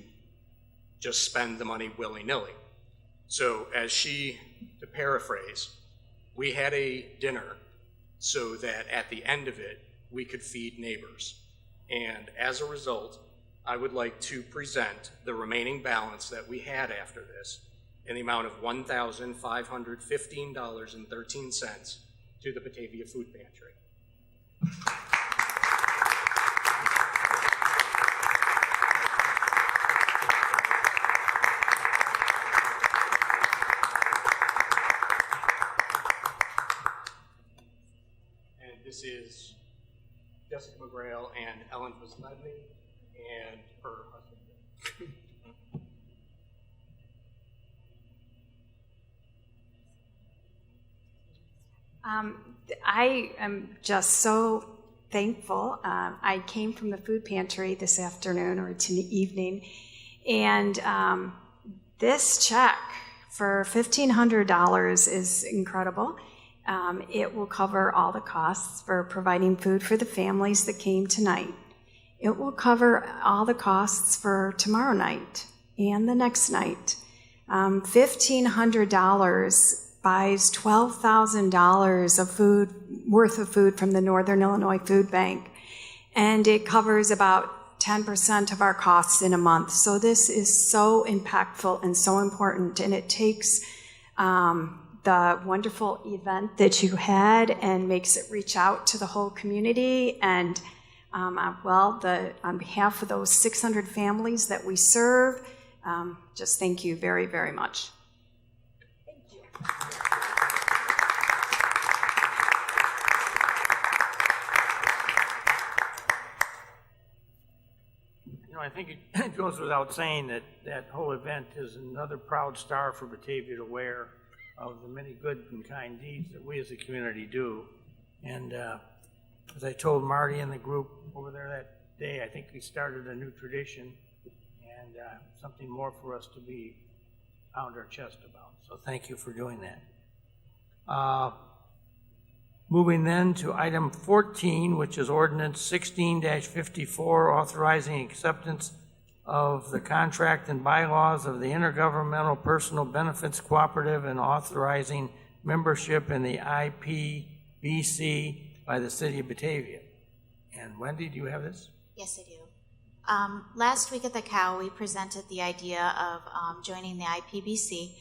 just spend the money willy-nilly. So to paraphrase, we had a dinner so that at the end of it, we could feed neighbors. And as a result, I would like to present the remaining balance that we had after this in the amount of $1,515.13 to the Batavia Food Pantry. This is Jessica McGrail and Ellen Posledny and her husband. I am just so thankful. I came from the food pantry this afternoon or to the evening, and this check for $1,500 is incredible. It will cover all the costs for providing food for the families that came tonight. It will cover all the costs for tomorrow night and the next night. $1,500 buys $12,000 of food, worth of food from the Northern Illinois Food Bank. And it covers about 10% of our costs in a month. So this is so impactful and so important. And it takes the wonderful event that you had and makes it reach out to the whole community. And on behalf of those 600 families that we serve, just thank you very, very much. Thank you. You know, I think it goes without saying that that whole event is another proud star for Batavia to wear of the many good and kind deeds that we as a community do. And as I told Marty and the group over there that day, I think we started a new tradition and something more for us to be pound our chest about. So thank you for doing that. Moving then to item 14, which is ordinance 16-54, authorizing acceptance of the contract and bylaws of the Intergovernmental Personal Benefits Cooperative and authorizing membership in the IPBC by the city of Batavia. And Wendy, do you have this? Yes, I do. Last week at the COW, we presented the idea of joining the IPBC,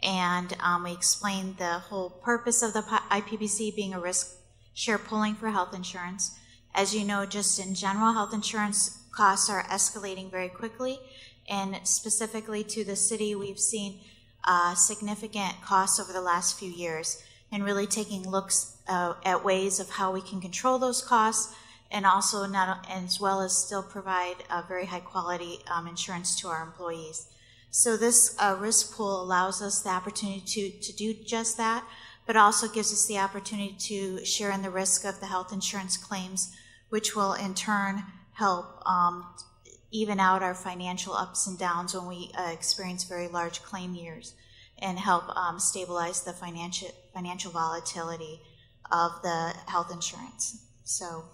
and we explained the whole purpose of the IPBC being a risk share pooling for health insurance. As you know, just in general, health insurance costs are escalating very quickly, and specifically to the city, we've seen significant costs over the last few years, and really taking looks at ways of how we can control those costs, and also as well as still provide very high quality insurance to our employees. So this risk pool allows us the opportunity to do just that, but also gives us the opportunity to share in the risk of the health insurance claims, which will in turn help even out our financial ups and downs when we experience very large claim years, and help stabilize the financial volatility of the health insurance. So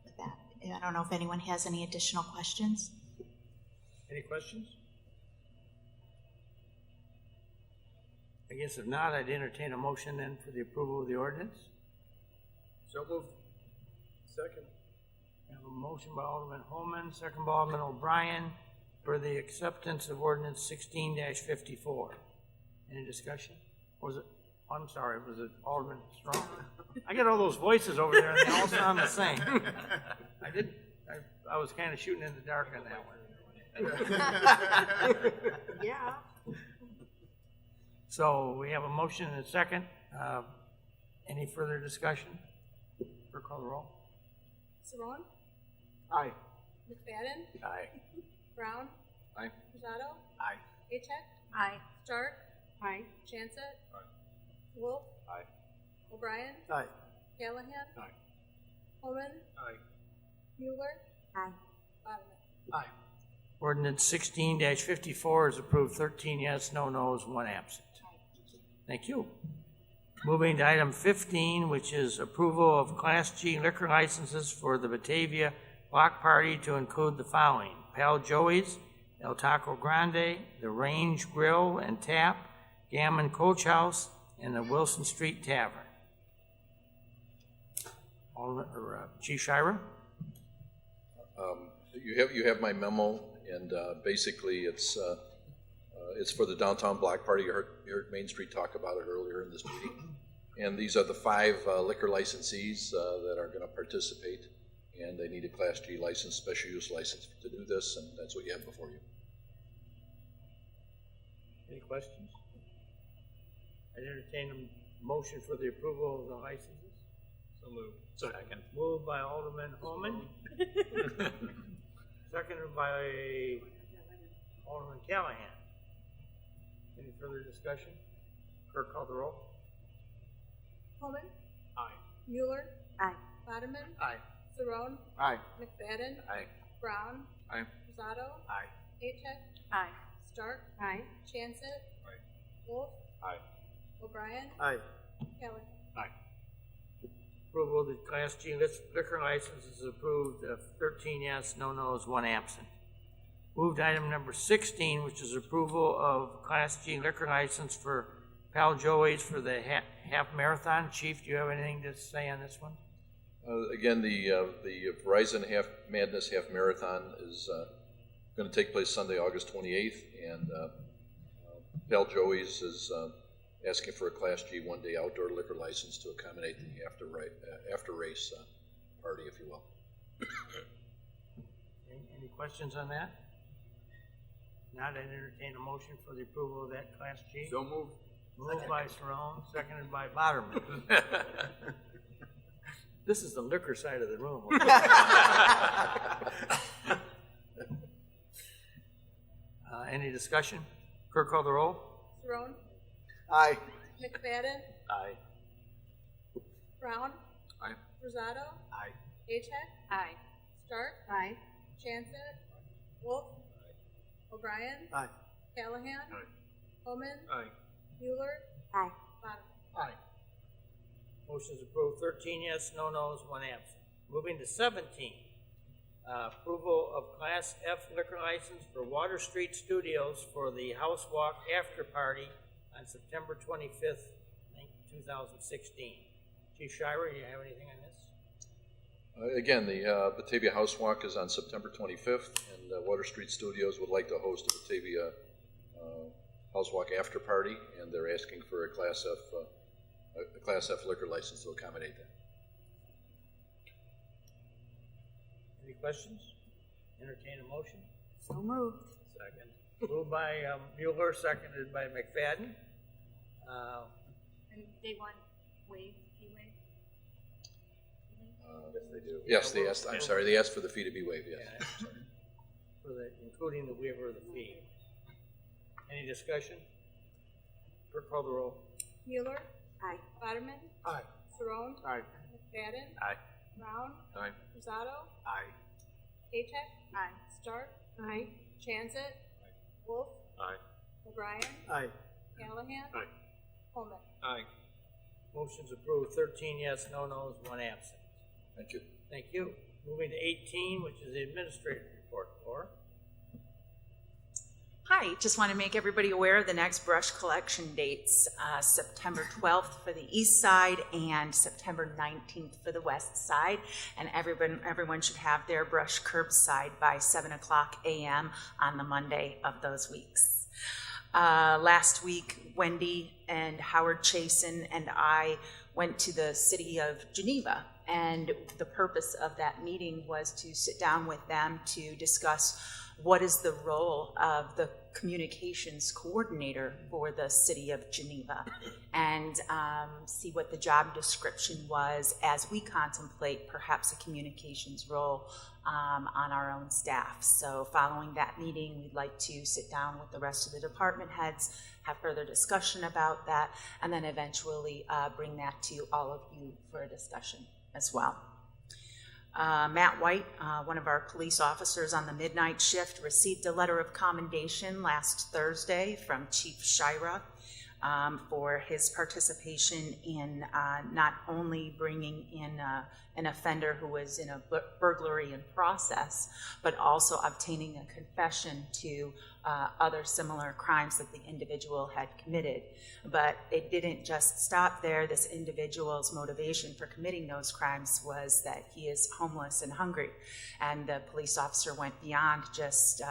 with that, I don't know if anyone has any additional questions. Any questions? I guess if not, I'd entertain a motion then for the approval of the ordinance. So moved. Second. We have a motion by Alderman Holman, second by Alderman O'Brien for the acceptance of ordinance 16-54. Any discussion? Or was it, I'm sorry, was it Alderman Strong? I get all those voices over there and they all sound the same. I was kind of shooting in the dark on that one. Yeah. So we have a motion and a second. Any further discussion? Clerk, call the roll. Saron, Aye. McFadden, Aye. Brown, Aye. Rosado, Aye. Achek, Aye. Stark, Chancet, Wolf, Aye. O'Brien, Aye. Callahan, Aye. Holman, Aye. Mueller, Boderman. Aye. Ordinance 16-54 is approved, 13 yes, no no's, 1 absent. Thank you. Moving to item 15, which is approval of Class G liquor licenses for the Batavia Block Party to include the following: Pal Joey's, El Taco Grande, The Range Grill and Tap, Gammon Coach House, and the Wilson Street Tavern. Chief Shira? You have my memo, and basically it's for the downtown block party. You heard Main Street talk about it earlier in this meeting. And these are the 5 liquor licensees that are going to participate, and they need a Class G license, special use license to do this, and that's what you have before you. Any questions? I entertain a motion for the approval of the licenses. So moved. Second. Moved by Alderman Holman. Seconded by Alderman Callahan. Any further discussion? Clerk, call the roll. Holman, Aye. Mueller, Boderman, Aye. Saron, Aye. McFadden, Aye. Brown, Aye. Rosado, Aye. Achek, Aye. Stark, Chancet, Aye. Wolf, Aye. O'Brien, Aye. Callahan. Aye. Approval of the Class G liquor license is approved, 13 yes, no no's, 1 absent. Moved to item number 16, which is approval of Class G liquor license for Pal Joey's for the half marathon. Chief, do you have anything to say on this one? Again, the Verizon Half Madness Half Marathon is going to take place Sunday, August 28th, and Pal Joey's is asking for a Class G one-day outdoor liquor license to accommodate the after-race party, if you will. Any questions on that? Not, I'd entertain a motion for the approval of that Class G. So moved. Moved by Cerrone, seconded by Boderman. This is the liquor side of the room. Any discussion? Clerk, call the roll. Cerrone, Aye. McFadden, Aye. Brown, Aye. Rosado, Aye. Achek, Aye. Stark, Aye. Chancet, Wolf, O'Brien, Aye. Callahan, Aye. Holman, Aye. Mueller, Aye. Boderman. Aye. Motion's approved, 13 yes, no nos, 1 absent. Moving to 17, approval of Class F liquor license for Water Street Studios for the House Walk After Party on September 25th, 2016. Chief Shira, do you have anything on this? Again, the Batavia House Walk is on September 25th, and Water Street Studios would like to host a Batavia House Walk after party, and they're asking for a Class F liquor license to accommodate that. Any questions? Entertain a motion. So moved. Second. Moved by Mueller, seconded by McFadden. And they want fee waive? Yes, they do. Yes, they asked. I'm sorry, they asked for the fee to be waived. Yes. Yeah, for including the waiver of the fee. Any discussion? Clerk, call the roll. Mueller, Aye. Boderman, Aye. Cerrone, Aye. McFadden, Aye. Brown, Aye. Rosado, Aye. Achek, Aye. Stark, Aye. Chancet, Wolf, Aye. O'Brien, Aye. Callahan, Aye. Holman. Aye. Motion's approved, 13 yes, no nos, 1 absent. Thank you. Thank you. Moving to 18, which is the administrative report. Laura? Hi, just want to make everybody aware of the next brush collection dates, September 12th for the east side and September 19th for the west side. And everyone should have their brush curbside by 7 o'clock a.m. on the Monday of those weeks. Last week, Wendy and Howard Chasen and I went to the city of Geneva, and the purpose of that meeting was to sit down with them to discuss what is the role of the communications coordinator for the city of Geneva, and see what the job description was as we contemplate perhaps a communications role on our own staff. So following that meeting, we'd like to sit down with the rest of the department heads, have further discussion about that, and then eventually bring that to all of you for a discussion as well. Matt White, one of our police officers on the midnight shift, received a letter of commendation last Thursday from Chief Shira for his participation in not only bringing in an offender who was in a burglary in process, but also obtaining a confession to other similar crimes that the individual had committed. But it didn't just stop there. This individual's motivation for committing those crimes was that he is homeless and hungry. And the police officer went beyond just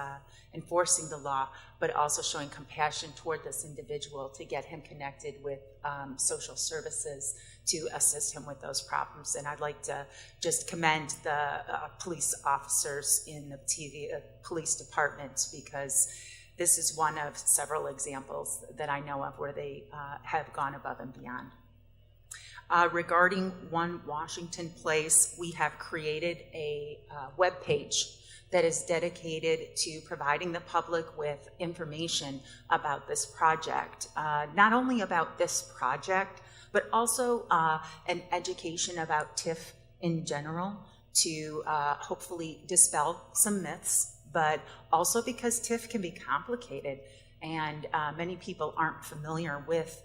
enforcing the law, but also showing compassion toward this individual to get him connected with social services to assist him with those problems. And I'd like to just commend the police officers in the Batavia Police Department, because this is one of several examples that I know of where they have gone above and beyond. Regarding One Washington Place, we have created a web page that is dedicated to providing the public with information about this project. Not only about this project, but also an education about TIF in general to hopefully dispel some myths, but also because TIF can be complicated and many people aren't familiar with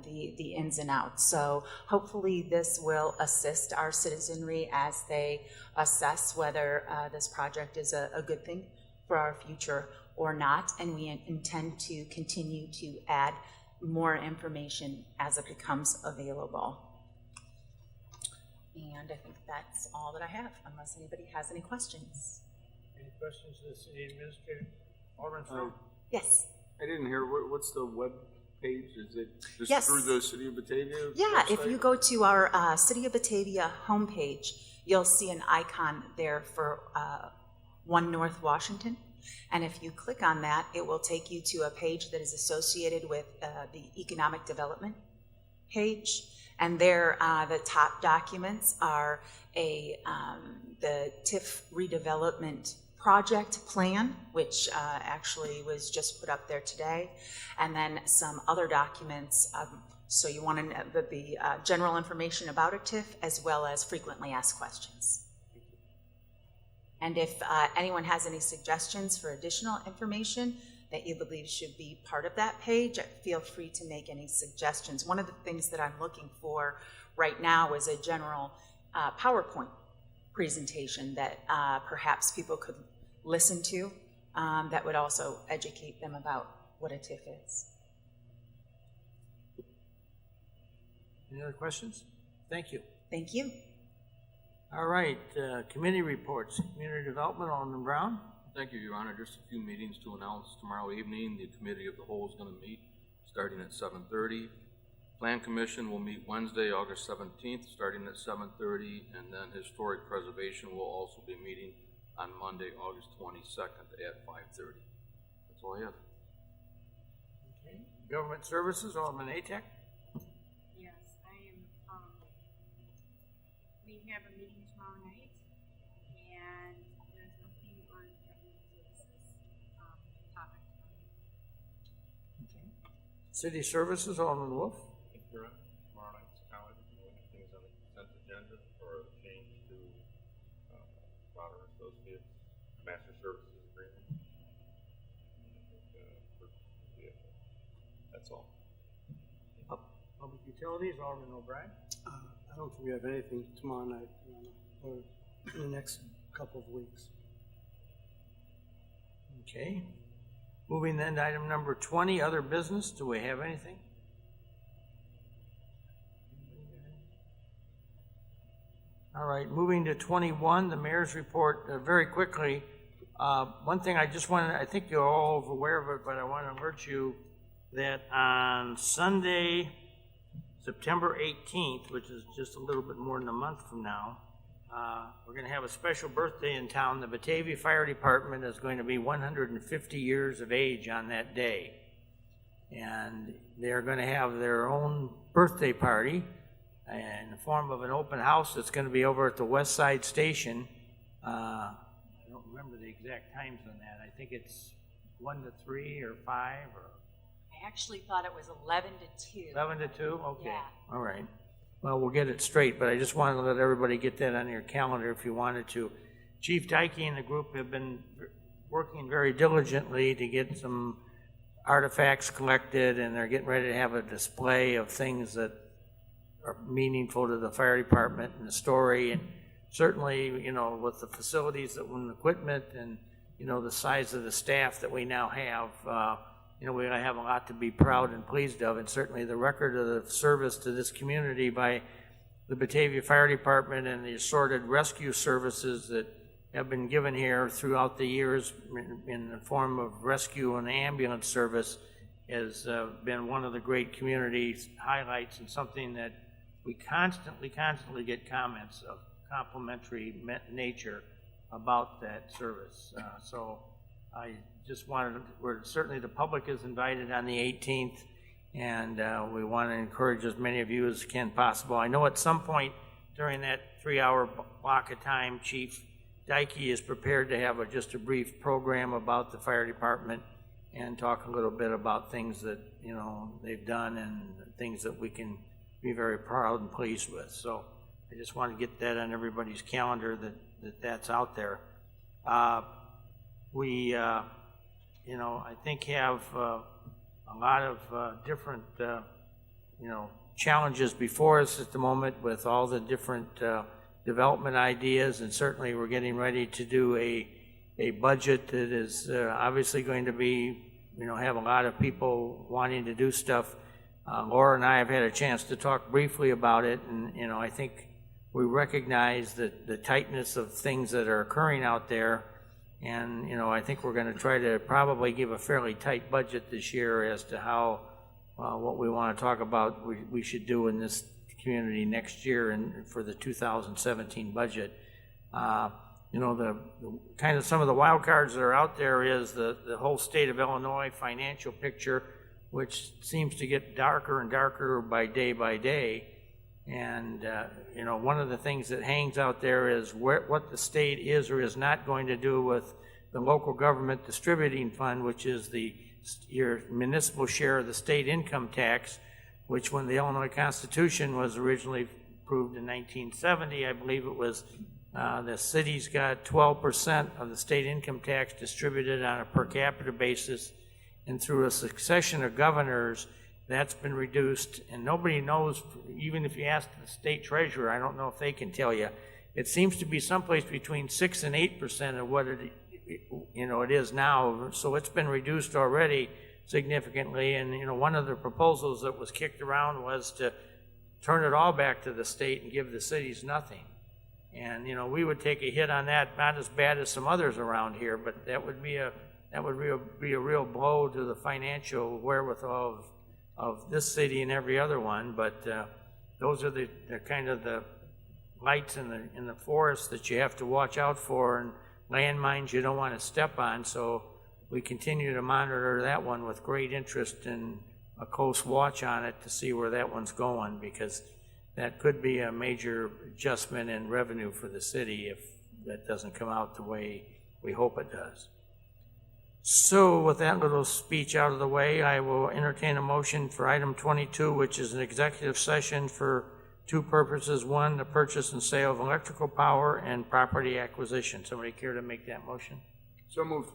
the ins and outs. So hopefully this will assist our citizenry as they assess whether this project is a good thing for our future or not. And we intend to continue to add more information as it becomes available. And I think that's all that I have, unless anybody has any questions. Any questions to the city administrator? Alderman Strong? Yes. I didn't hear, what's the web page? Is it just Yes. through the City of Batavia? Yeah, if website? you go to our City of Batavia homepage, you'll see an icon there for One North Washington. And if you click on that, it will take you to a page that is associated with the economic development page. And there, the top documents are the TIF redevelopment project plan, which actually was just put up there today, and then some other documents. So you want to know the general information about a TIF as well as frequently asked questions. And if anyone has any suggestions for additional information that you believe should be part of that page, feel free to make any suggestions. One of the things that I'm looking for right now is a general PowerPoint presentation that perhaps people could listen to that would also educate them about what a TIF is. Any other questions? Thank you. Thank you. All right, committee reports. Community Development, Alderman Brown. Thank you, Your Honor. Just a few meetings to announce. Tomorrow evening, the Committee of the Whole is going to meet starting at 7:30. Plan Commission will meet Wednesday, August 17th, starting at 7:30, and then Historic Preservation will also be meeting on Monday, August 22nd at 5:30. That's all I have. Okay. Government Services, Alderman Atek. Yes, I am, we have a meeting tomorrow night, and there's nothing on government services topic tonight. City Services, Alderman Wolf. If you're on tomorrow night's calendar, we have things on the consent agenda for a change to Lauder Associates Master Services Agreement. That's all. Public Utilities, Alderman O'Brien. I don't think we have anything tomorrow night, or in the next couple of weeks. Okay. Moving then to item number 20, other business. Do we have anything? All right, moving to 21, the mayor's report. Very quickly, one thing I just wanted, I think you're all aware of it, but I want to alert you that on Sunday, September 18th, which is just a little bit more than a month from now, we're going to have a special birthday in town. The Batavia Fire Department is going to be 150 years of age on that day. And they're going to have their own birthday party in the form of an open house that's going to be over at the West Side Station. I don't remember the exact times on that. I think it's 1 to 3 or 5 or... I actually thought it was 11 to 2. 11 to 2? Okay. Yeah. All right. Well, we'll get it straight, but I just wanted to let everybody get that on your calendar if you wanted to. Chief Dykey and the group have been working very diligently to get some artifacts collected, and they're getting ready to have a display of things that are meaningful to the fire department and the story. And certainly, you know, with the facilities and equipment and, you know, the size of the staff that we now have, you know, we have a lot to be proud and pleased of, and certainly the record of the service to this community by the Batavia Fire Department and the assorted rescue services that have been given here throughout the years in the form of rescue and ambulance service has been one of the great community highlights, and something that we constantly get comments of complimentary nature about that service. So I just wanted, certainly the public is invited on the 18th, and we want to encourage as many of you as can possible. I know at some point during that 3-hour block of time, Chief Dykey is prepared to have just a brief program about the fire department and talk a little bit about things that, you know, they've done and things that we can be very proud and pleased with. So I just want to get that on everybody's calendar that's out there. We you know, I think have a lot of different, you know, challenges before us at the moment with all the different development ideas, and certainly we're getting ready to do a budget that is obviously going to be, you know, have a lot of people wanting to do stuff Laura and I have had a chance to talk briefly about it, and, you know, I think we recognize that the tightness of things that are occurring out there, and, you know, I think we're going to try to probably give a fairly tight budget this year as to how, what we want to talk about we should do in this community next year and for the 2017 budget. You know, the kind of some of the wild cards that are out there is the whole state of Illinois financial picture, which seems to get darker and darker by day. And, you know, one of the things that hangs out there is what the state is or is not going to do with the local government distributing fund, which is your municipal share of the state income tax, which when the Illinois Constitution was originally approved in 1970, I believe it was, the city's got 12% of the state income tax distributed on a per capita basis, and through a succession of governors, that's been reduced, and nobody knows, even if you ask the state treasurer, I don't know if they can tell you. It seems to be someplace between 6 and 8% of what it is now, so it's been reduced already significantly, and, you know, one of the proposals that was kicked around was to turn it all back to the state and give the cities nothing. And, you know, we would take a hit on that, not as bad as some others around here, but that would be a real blow to the financial wherewithal of this city and every other one. But those are the kind of the lights in the forest that you have to watch out for, and landmines you don't want to step on. So we continue to monitor that one with great interest and a close watch on it to see where that one's going, because that could be a major adjustment in revenue for the city if that doesn't come out the way we hope it does. So with that little speech out of the way, I will entertain a motion for item 22, which is an executive session for two purposes. One, the purchase and sale of electrical power, and property acquisition. Somebody care to make that motion? So moved.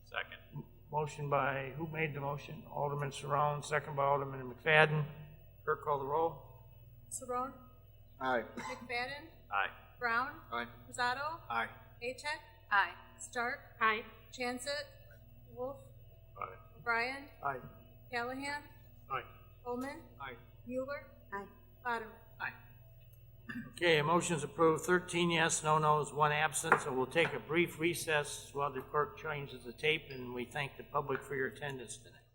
Second. Motion by, who made the motion? Alderman Cerrone, second by Alderman McFadden. Clerk, call the roll. Cerrone. Aye. McFadden. Aye. Brown. Aye. Rosado. Aye. Achek. Aye. Stark. Aye. Chancet. Wolf. Aye. O'Brien. Aye. Callahan. Aye. Coleman. Aye. Mueller. Aye. Waterman. Okay, motion's approved, 13 yes, no no's, 1 absent. So we'll take a brief recess while the clerk changes the tape, and we thank the public for your attendance tonight.